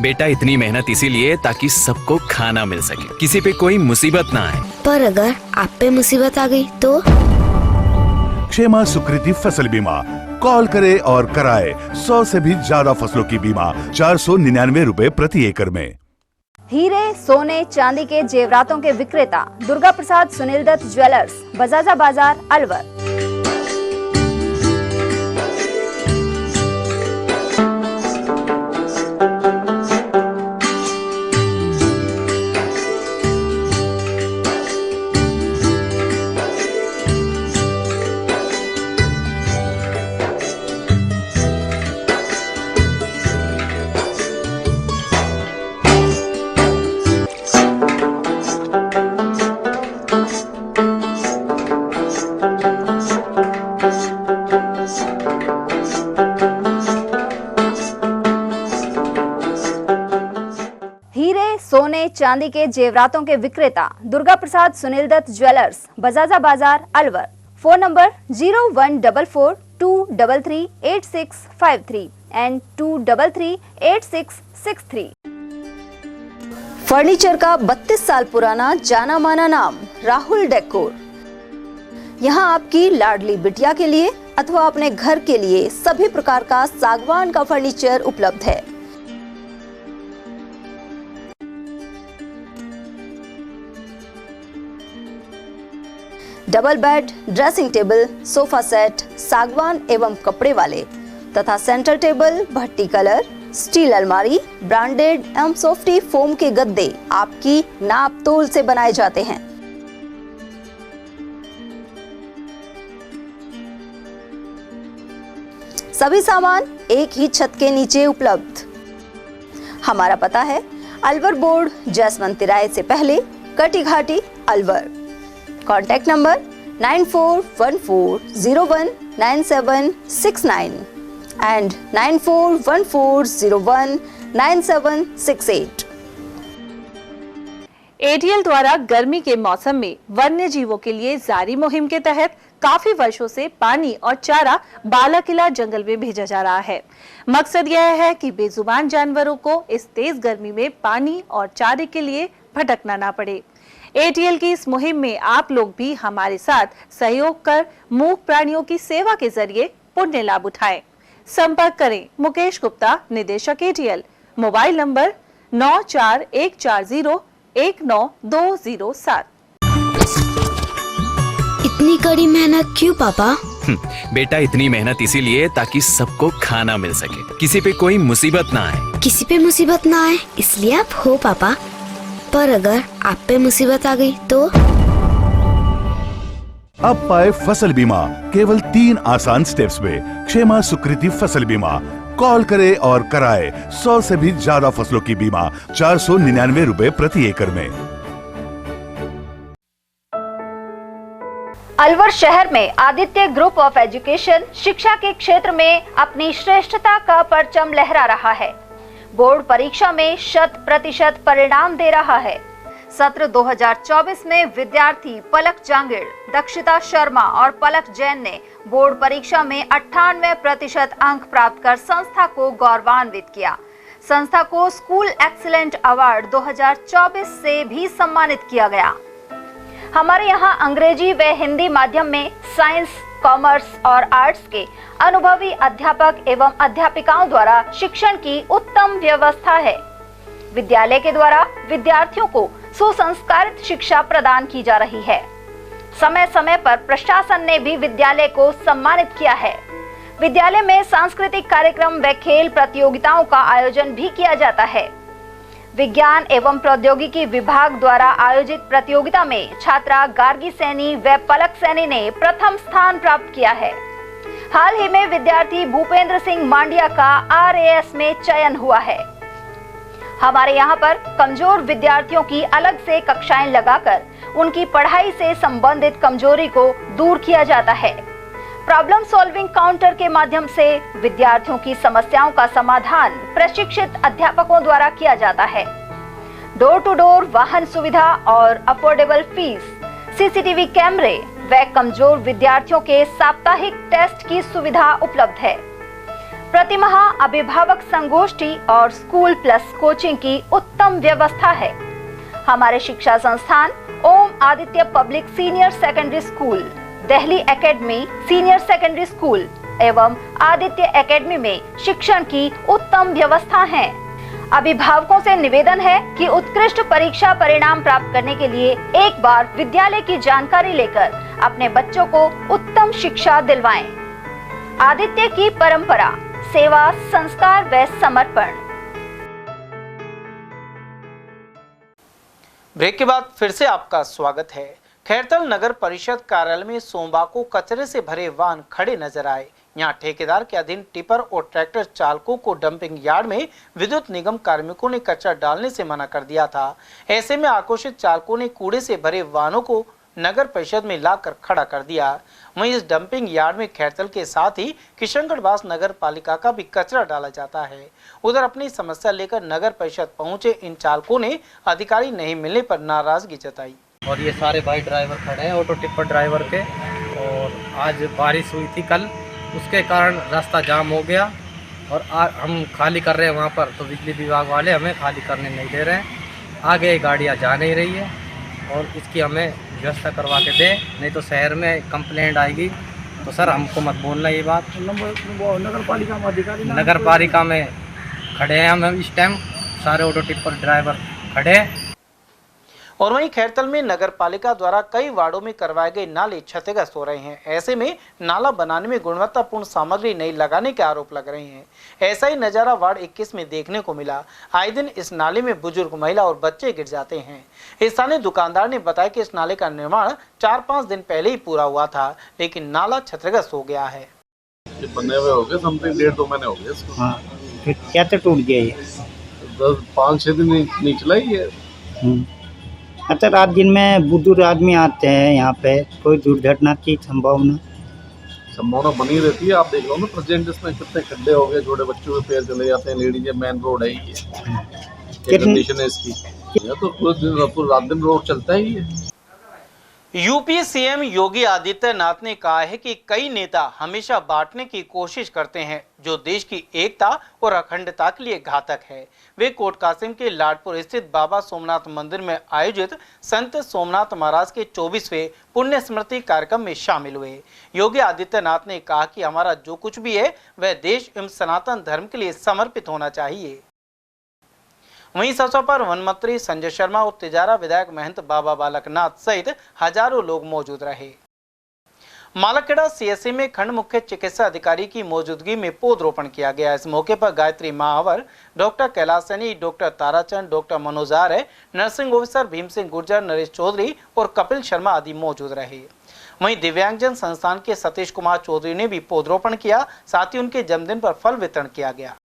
बेटा, इतनी मेहनत इसीलिए ताकि सबको खाना मिल सके, किसी पे कोई मुसीबत ना आए। पर अगर आप पे मुसीबत आ गई तो? क्षेमा सुकृति फसल बीमा, कॉल करे और कराए 100 से भी ज्यादा फसलों की बीमा 499 रुपए प्रति एकड़ में। हीरे, सोने, चांदी के जेवरातों के विक्रेता दुर्गा प्रसाद सुनील दत्त ज्वेलर्स, बजाजा बाजार, अलवर। सोने चांदी के जेवरातों के विक्रेता दुर्गा प्रसाद सुनील दत्त ज्वेलर्स, बजाजा बाजार, Alwar. Phone number 0144233863 and 2338663। Furniture का 32 साल पुराना जाना माना नाम राहुल डेकोर। यहाँ आपकी लाडली बिटिया के लिए अथवा अपने घर के लिए सभी प्रकार का सागवान का फर्नीचर उपलब्ध है। Double bed, dressing table, sofa set सागवान एवं कपड़े वाले तथा सेंटर टेबल, भट्टी कलर, स्टील अलमारी, ब्रांडेड एवं सॉफ्टी फोम के गद्दे आपकी नाप तोल से बनाए जाते हैं। सभी सामान एक ही छत के नीचे उपलब्ध। हमारा पता है अलवर बोर्ड, जसवंत तिराहे से पहले, Kati Ghati, Alwar. Contact number 9414019769 and 9414019768। ATL द्वारा गर्मी के मौसम में वन्य जीवों के लिए जारी मुहिम के तहत काफी वर्षों से पानी और चारा बालाकिला जंगल में भेजा जा रहा है। मकसद यह है कि बेजुबान जानवरों को इस तेज गर्मी में पानी और चारे के लिए भटकना ना पड़े। एटीएल की इस मुहिम में आप लोग भी हमारे साथ सहयोग कर मूक प्राणियों की सेवा के जरिए पुण्य लाभ उठाएं। संपर्क करें मुकेश गुप्ता, निदेशक एटीएल, मोबाइल नंबर 9414019207। इतनी कड़ी मेहनत क्यों पापा? बेटा, इतनी मेहनत इसीलिए ताकि सबको खाना मिल सके, किसी पे कोई मुसीबत ना आए। किसी पे मुसीबत ना आए इसलिए आप हो पापा। पर अगर आप पे मुसीबत आ गई तो? अब पाए फसल बीमा केवल 3 आसान स्टेप्स में। क्षेमा सुकृति फसल बीमा, कॉल करे और कराए 100 से भी ज्यादा फसलों की बीमा 499 रुपए प्रति एकड़ में। अलवर शहर में आदित्य ग्रुप ऑफ एजुकेशन शिक्षा के क्षेत्र में अपनी श्रेष्ठता का परचम लहरा रहा है। बोर्ड परीक्षा में 100% परिणाम दे रहा है। सत्र 2024 में विद्यार्थी पलक जांगिड़, दक्षिता शर्मा और पलक जैन ने बोर्ड परीक्षा में 98% अंक प्राप्त कर संस्था को गौरवान्वित किया। संस्था को स्कूल एक्सीलेंट अवार्ड 2024 से भी सम्मानित किया गया। हमारे यहाँ अंग्रेजी व हिंदी माध्यम में साइंस, कॉमर्स और आर्ट्स के अनुभवी अध्यापक एवं अध्यापिकाओं द्वारा शिक्षण की उत्तम व्यवस्था है। विद्यालय के द्वारा विद्यार्थियों को सुसंस्कारित शिक्षा प्रदान की जा रही है। समय समय पर प्रशासन ने भी विद्यालय को सम्मानित किया है। विद्यालय में सांस्कृतिक कार्यक्रम व खेल प्रतियोगिताओं का आयोजन भी किया जाता है। विज्ञान एवं प्रौद्योगिकी विभाग द्वारा आयोजित प्रतियोगिता में छात्रा गार्गी सैनी व पलक सैनी ने प्रथम स्थान प्राप्त किया है। हाल ही में विद्यार्थी भूपेंद्र सिंह मांडिया का RAS में चयन हुआ है। हमारे यहाँ पर कमजोर विद्यार्थियों की अलग से कक्षाएं लगाकर उनकी पढ़ाई से संबंधित कमजोरी को दूर किया जाता है। प्रॉब्लम सॉल्विंग काउंटर के माध्यम से विद्यार्थियों की समस्याओं का समाधान प्रशिक्षित अध्यापकों द्वारा किया जाता है। डोर टू डोर वाहन सुविधा और अफोर्डेबल फीस, CCTV कैमरे व कमजोर विद्यार्थियों के साप्ताहिक टेस्ट की सुविधा उपलब्ध है। प्रतिमाह अभिभावक संगोष्ठी और स्कूल प्लस कोचिंग की उत्तम व्यवस्था है। हमारे शिक्षा संस्थान Om Aditya public senior secondary school, Delhi academy senior secondary school एवं आदित्य एकेडमी में शिक्षण की उत्तम व्यवस्था है। अभिभावकों से निवेदन है कि उत्कृष्ट परीक्षा परिणाम प्राप्त करने के लिए एक बार विद्यालय की जानकारी लेकर अपने बच्चों को उत्तम शिक्षा दिलवाएं। आदित्य की परंपरा, सेवा, संस्कार व समर्पण। ब्रेक के बाद फिर से आपका स्वागत है। खैरतल नगर परिषद कार्यालय में सोमवार को कचरे से भरे वाहन खड़े नजर आए। यहाँ ठेकेदार के अधीन टिपर और ट्रैक्टर चालकों को डंपिंग यार्ड में विद्युत निगम कार्मिकों ने कचरा डालने से मना कर दिया था। ऐसे में आक्रोशित चालकों ने कूड़े से भरे वाहनों को नगर परिषद में लाकर खड़ा कर दिया। वहीं इस डंपिंग यार्ड में खैरतल के साथ ही किशनगढ़वास नगर पालिका का भी कचरा डाला जाता है। उधर अपनी समस्या लेकर नगर परिषद पहुंचे इन चालकों ने अधिकारी नहीं मिलने पर नाराजगी जताई। और ये सारे भाई ड्राइवर खड़े हैं, ऑटो टिप्पर ड्राइवर के, और आज बारिश हुई थी कल, उसके कारण रास्ता जाम हो गया और हम खाली कर रहे हैं वहाँ पर, तो बिजली विभाग वाले हमें खाली करने नहीं दे रहे हैं। आगे गाड़ियाँ जा नहीं रही है और इसकी हमें व्यवस्था करवा के दे, नहीं तो शहर में कंप्लेंट आएगी। तो सर हमको मत बोलना ये बात। नगर पालिका में खड़े हैं हम इस टाइम, सारे ऑटो टिप्पर ड्राइवर खड़े हैं। और वहीं खैरतल में नगर पालिका द्वारा कई वार्डों में करवाए गए नाले क्षतिग्रस्त हो रहे हैं। ऐसे में नाला बनाने में गुणवत्तापूर्ण सामग्री नहीं लगाने के आरोप लग रहे हैं। ऐसा ही नजारा वार्ड 21 में देखने को मिला। आए दिन इस नाले में बुजुर्ग, महिला और बच्चे गिर जाते हैं। स्थानीय दुकानदार ने बताया कि इस नाले का निर्माण 4-5 दिन पहले ही पूरा हुआ था, लेकिन नाला क्षतिग्रस्त हो गया है। बने हुए हो गए समथिंग 1.5-2 महीने हो गए इसको। हाँ, फिर क्या तो टूट गया ये? 5-6 दिन निकला ही है। अच्छा, रात दिन में बुजुर्ग आदमी आते हैं यहाँ पे, कोई दुर्घटना की संभावना बनी रहती है। आप देख लो ना प्रेजेंट इसमें कितने खड्डे हो गए, छोटे बच्चों के पैर चले जाते हैं, लेडीज मेन रोड है ये, कंडीशन है इसकी। तो पूरे रात दिन रोड चलता ही है। यूपी सीएम योगी आदित्यनाथ ने कहा है कि कई नेता हमेशा बांटने की कोशिश करते हैं, जो देश की एकता और अखंडता के लिए घातक है। वे कोट कासिम के लाडपुर स्थित बाबा सोमनाथ मंदिर में आयोजित संत सोमनाथ महाराज के 24वें पुण्य स्मृति कार्यक्रम में शामिल हुए। योगी आदित्यनाथ ने कहा कि हमारा जो कुछ भी है वह देश एवं सनातन धर्म के लिए समर्पित होना चाहिए। वहीं इस अवसर पर वन मंत्री संजय शर्मा और तिजारा विधायक महंत बाबा बालकनाथ सहित हजारों लोग मौजूद रहे। मालखेड़ा CSC में खंड मुख्य चिकित्सा अधिकारी की मौजूदगी में पौधरोपण किया गया। इस मौके पर Gayatri Mahawar, doctor Kailash Saini, doctor Tarachand, doctor Manoj Arya, nursing officer Bhim Singh Gurjar, Naresh Chaudhary और कपिल शर्मा आदि मौजूद रहे। वहीं दिव्यांगजन संस्थान के सतीश कुमार चौधरी ने भी पौधरोपण किया। साथ ही उनके जन्मदिन पर फल वितरण किया गया।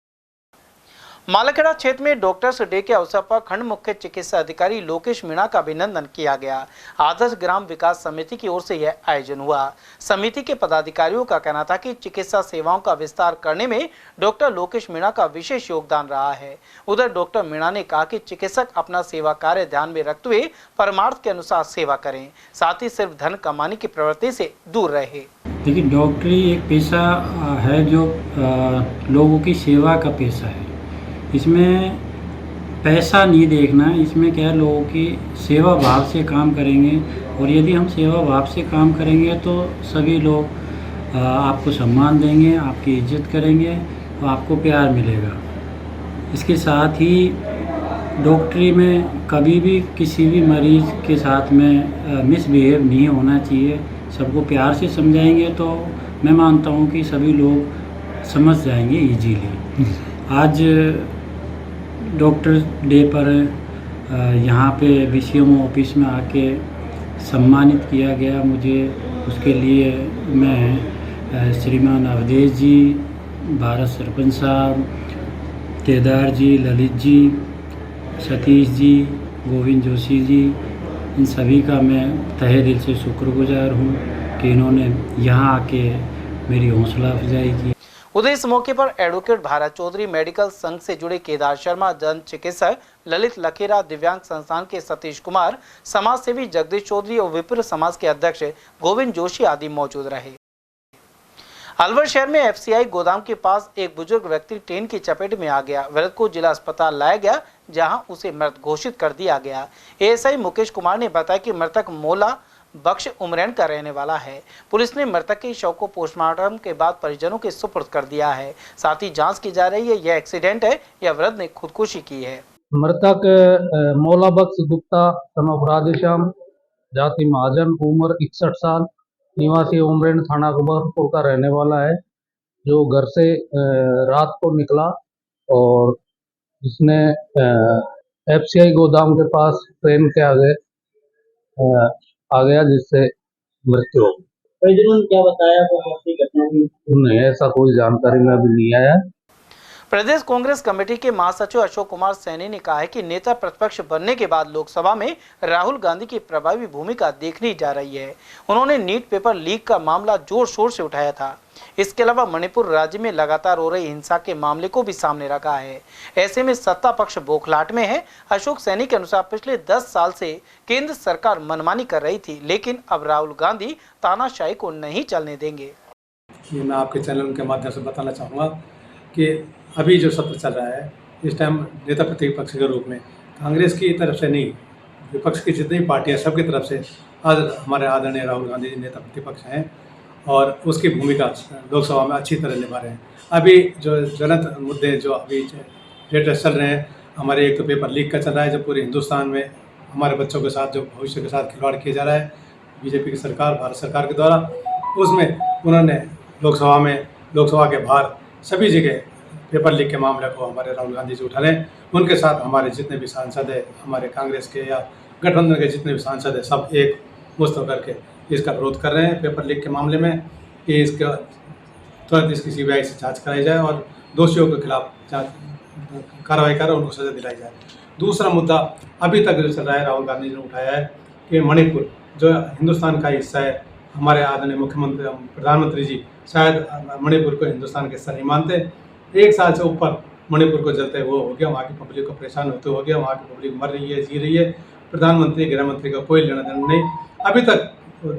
मालाखेड़ा क्षेत्र में डॉक्टर्स डे के अवसर पर खंड मुख्य चिकित्सा अधिकारी लोकेश मीणा का अभिनंदन किया गया। आदर्श ग्राम विकास समिति की ओर से यह आयोजन हुआ। समिति के पदाधिकारियों का कहना था कि चिकित्सा सेवाओं का विस्तार करने में डॉक्टर लोकेश मीणा का विशेष योगदान रहा है। उधर डॉक्टर मीणा ने कहा कि चिकित्सक अपना सेवा कार्य ध्यान में रखते हुए परमार्थ के अनुसार सेवा करें, साथ ही सिर्फ धन कमाने की प्रवृत्ति से दूर रहे। देखिए, डॉक्टरी एक पेशा है जो लोगों की सेवा का पेशा है। इसमें पैसा नहीं देखना, इसमें क्या है, लोगों की सेवा भाव से काम करेंगे और यदि हम सेवा भाव से काम करेंगे तो सभी लोग आपको सम्मान देंगे, आपकी इज्जत करेंगे और आपको प्यार मिलेगा। इसके साथ ही डॉक्टरी में कभी भी किसी भी मरीज़ के साथ में मिसबिहेव नहीं होना चाहिए। सबको प्यार से समझाएंगे तो मैं मानता हूँ कि सभी लोग समझ जाएंगे इजीली। आज डॉक्टर डे पर यहाँ पे BCMO ऑफिस में आके सम्मानित किया गया मुझे। उसके लिए मैं श्रीमान अवधेश जी, भारत सरपंच साहब, केदार जी, ललित जी, सतीश जी, गोविंद जोशी जी, इन सभी का मैं तहे दिल से शुक्रगुजार हूँ कि इन्होंने यहाँ आके मेरी हौसला अफजाई की। उधर इस मौके पर एडवोकेट भारत चौधरी, मेडिकल संघ से जुड़े केदार शर्मा, जन चिकित्सक ललित लखेरा, दिव्यांग संस्थान के सतीश कुमार, समाज सेवी जगदीश चौधरी और विप्र समाज के अध्यक्ष गोविंद जोशी आदि मौजूद रहे। अलवर शहर में FCI गोदाम के पास एक बुजुर्ग व्यक्ति ट्रेन की चपेट में आ गया। मृतक को जिला अस्पताल लाया गया, जहां उसे मृत घोषित कर दिया गया। ASI मुकेश कुमार ने बताया कि मृतक मोला बख्श उमरैन का रहने वाला है। पुलिस ने मृतक के शव को पोस्टमार्टम के बाद परिजनों के सुपुर्द कर दिया है। साथ ही जांच की जा रही है यह एक्सीडेंट है या वृद्ध ने खुदकुशी की है। मृतक मोला बख्श गुप्ता, सन ऑफ राधेश्याम, जाति महाजन, उम्र 61 साल, निवासी उमरैन, थाना अकबरपुर का रहने वाला है, जो घर से रात को निकला और जिसने FCI गोदाम के पास ट्रेन के आगे आ गया, जिससे मृत्यु हो गई। क्या बताया नहीं, ऐसा कोई जानकारी में अभी नहीं आया। प्रदेश कांग्रेस कमेटी के महासचिव अशोक कुमार सैनी ने कहा है कि नेता प्रतिपक्ष बनने के बाद लोकसभा में राहुल गांधी की प्रभावी भूमिका देखनी जा रही है। उन्होंने नीट पेपर लीक का मामला जोर शोर से उठाया था। इसके अलावा मणिपुर राज्य में लगातार हो रही हिंसा के मामले को भी सामने रखा है। ऐसे में सत्ता पक्ष बौखलाहट में है। अशोक सैनी के अनुसार पिछले 10 साल से केंद्र सरकार मनमानी कर रही थी, लेकिन अब राहुल गांधी तानाशाही को नहीं चलने देंगे। मैं आपके चैनल के माध्यम से बताना चाहूँगा कि अभी जो सत्र चल रहा है, इस टाइम नेता प्रतिपक्ष के रूप में कांग्रेस की तरफ से नहीं, विपक्ष की जितनी पार्टियां सबकी तरफ से आज हमारे आदरणीय राहुल गांधी जी नेता प्रतिपक्ष हैं और उसकी भूमिका लोकसभा में अच्छी तरह निभा रहे हैं। अभी जो ज्वलंत मुद्दे जो अभी लेटेस्ट चल रहे हैं, हमारे एक तो पेपर लीक का चल रहा है, जो पूरे हिंदुस्तान में हमारे बच्चों के साथ जो भविष्य के साथ खिलवाड़ किया जा रहा है बीजेपी की सरकार, भारत सरकार के द्वारा, उसमें उन्होंने लोकसभा के बाहर सभी जगह पेपर लीक के मामले को हमारे राहुल गांधी जी उठा रहे हैं। उनके साथ हमारे जितने भी सांसद हैं, हमारे कांग्रेस के या गठबंधन के जितने भी सांसद हैं, सब एक मुस्त होकर के इसका विरोध कर रहे हैं पेपर लीक के मामले में कि इसका तुरंत इसकी CBI से जांच कराई जाए और दोषियों के खिलाफ कार्रवाई कर उनको सजा दिलाई जाए। दूसरा मुद्दा अभी तक जो चल रहा है, राहुल गांधी ने उठाया है कि मणिपुर जो हिंदुस्तान का हिस्सा है, हमारे आदरणीय मुख्यमंत्री प्रधानमंत्री जी शायद मणिपुर को हिंदुस्तान के हिस्सा नहीं मानते। 1 साल से ऊपर मणिपुर को जलते वो हो गया, वहाँ की पब्लिक को परेशान होते हो गया, वहाँ की पब्लिक मर रही है, जी रही है। प्रधानमंत्री, गृह मंत्री का कोई लेना देना नहीं, अभी तक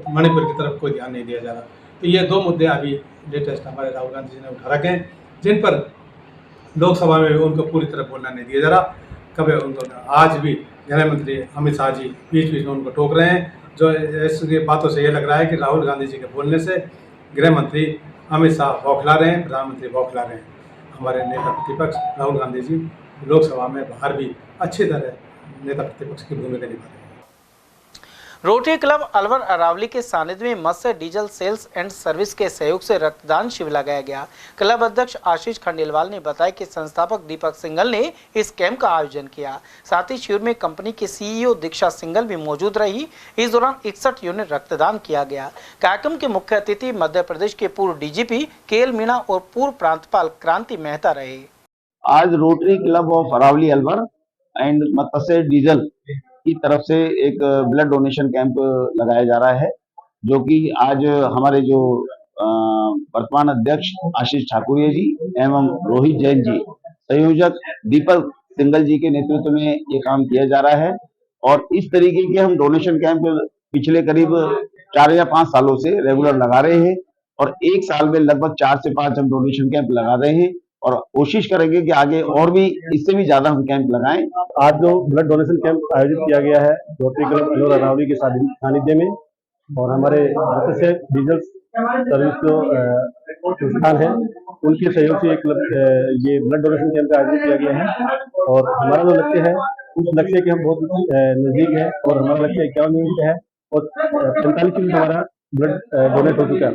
मणिपुर की तरफ कोई ध्यान नहीं दिया जा रहा। तो ये 2 मुद्दे अभी लेटेस्ट हमारे राहुल गांधी जी ने उठा रखे हैं, जिन पर लोकसभा में भी उनको पूरी तरह बोलना नहीं दिया जा रहा। कभी उनको आज भी गृह मंत्री अमित शाह जी बीच बीच में उनको टोक रहे हैं, जो ऐसी बातों से ये लग रहा है कि राहुल गांधी जी के बोलने से गृह मंत्री अमित शाह बौखला रहे हैं, प्रधानमंत्री बौखला रहे हैं। हमारे नेता प्रतिपक्ष राहुल गांधी जी लोकसभा में बाहर भी अच्छी तरह नेता प्रतिपक्ष की भूमिका निभा रहे हैं। रोटरी क्लब अलवर अरावली के सानिध्य में मत्स्य डीजल सेल्स एंड सर्विस के सहयोग से रक्तदान शिविर लगाया गया। क्लब अध्यक्ष आशीष खंडेलवाल ने बताया कि संस्थापक दीपक सिंघल ने इस कैंप का आयोजन किया। साथ ही शिविर में कंपनी के CEO दीक्षा सिंघल भी मौजूद रही। इस दौरान 61 यूनिट रक्तदान किया गया। कार्यक्रम के मुख्य अतिथि मध्य प्रदेश के पूर्व DGP KL मीणा और पूर्व प्रांतपाल क्रांति मेहता रहे। आज Rotary Club of Aravali Alwar and Matsya diesel की तरफ से एक ब्लड डोनेशन कैंप लगाया जा रहा है, जो कि आज हमारे जो वर्तमान अध्यक्ष आशीष ठाकुरिया जी एवं रोहित जैन जी, संयोजक दीपक सिंगल जी के नेतृत्व में ये काम किया जा रहा है। और इस तरीके के हम डोनेशन कैंप पिछले करीब 4 या 5 सालों से रेगुलर लगा रहे हैं और एक साल में लगभग 4 से 5 हम डोनेशन कैंप लगा रहे हैं और कोशिश करेंगे कि आगे और भी इससे भी ज्यादा हम कैंप लगाएं। आज जो ब्लड डोनेशन कैंप आयोजित किया गया है रोटरी क्लब अलवर अरावली के सानिध्य में और हमारे मत्स्य डीजल सर्विस जो संस्थान है उनके सहयोग से ये ब्लड डोनेशन कैंप आयोजित किया गया है। और हमारा जो लक्ष्य है उस लक्ष्य के हम बहुत नजदीक है और हमारा लक्ष्य 51 यूनिट है और 45 यूनिट हमारा ब्लड डोनेट हो चुका है।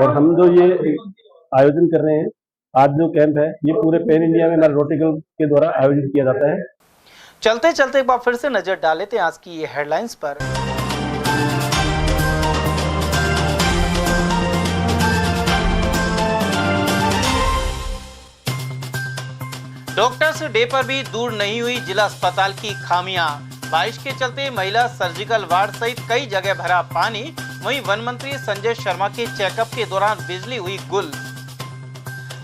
और हम जो ये आयोजन कर रहे हैं, आज जो कैंप है ये पूरे पैन इंडिया में हमारे रोटरी क्लब के द्वारा आयोजित किया जाता है। चलते चलते एक बार फिर से नजर डाल लेते हैं आज की ये हेडलाइंस पर। डॉक्टर्स डे पर भी दूर नहीं हुई जिला अस्पताल की खामियां। बारिश के चलते महिला सर्जिकल वार्ड सहित कई जगह भरा पानी। वहीं वन मंत्री संजय शर्मा के चेकअप के दौरान बिजली हुई गुल।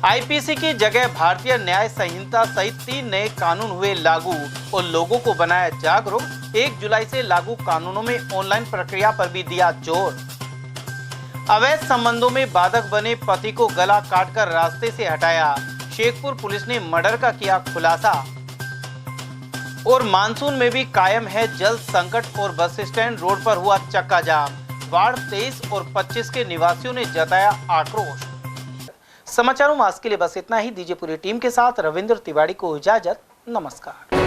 आईपीसी की जगह भारतीय न्याय संहिता सहित 3 नए कानून हुए लागू और लोगों को बनाया जागरूक। 1 जुलाई से लागू कानूनों में ऑनलाइन प्रक्रिया पर भी दिया जोर। अवैध संबंधों में बाधक बने पति को गला काटकर रास्ते से हटाया। शेखपुर पुलिस ने मर्डर का किया खुलासा। और मानसून में भी कायम है जल संकट और बस स्टैंड रोड पर हुआ चक्का जाम। वार्ड 23 और 25 के निवासियों ने जताया आक्रोश। समाचारों में आज के लिए बस इतना ही। दीजिए पूरी टीम के साथ रविंद्र तिवारी को इजाजत। नमस्कार।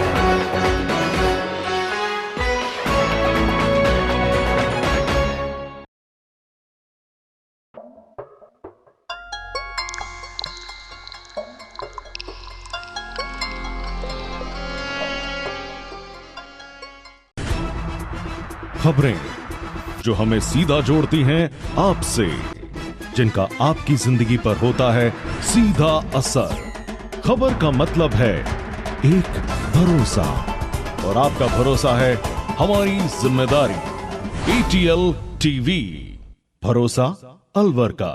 खबरें जो हमें सीधा जोड़ती हैं आपसे, जिनका आपकी जिंदगी पर होता है सीधा असर। खबर का मतलब है एक भरोसा और आपका भरोसा है हमारी जिम्मेदारी। ATL TV, भरोसा अलवर का।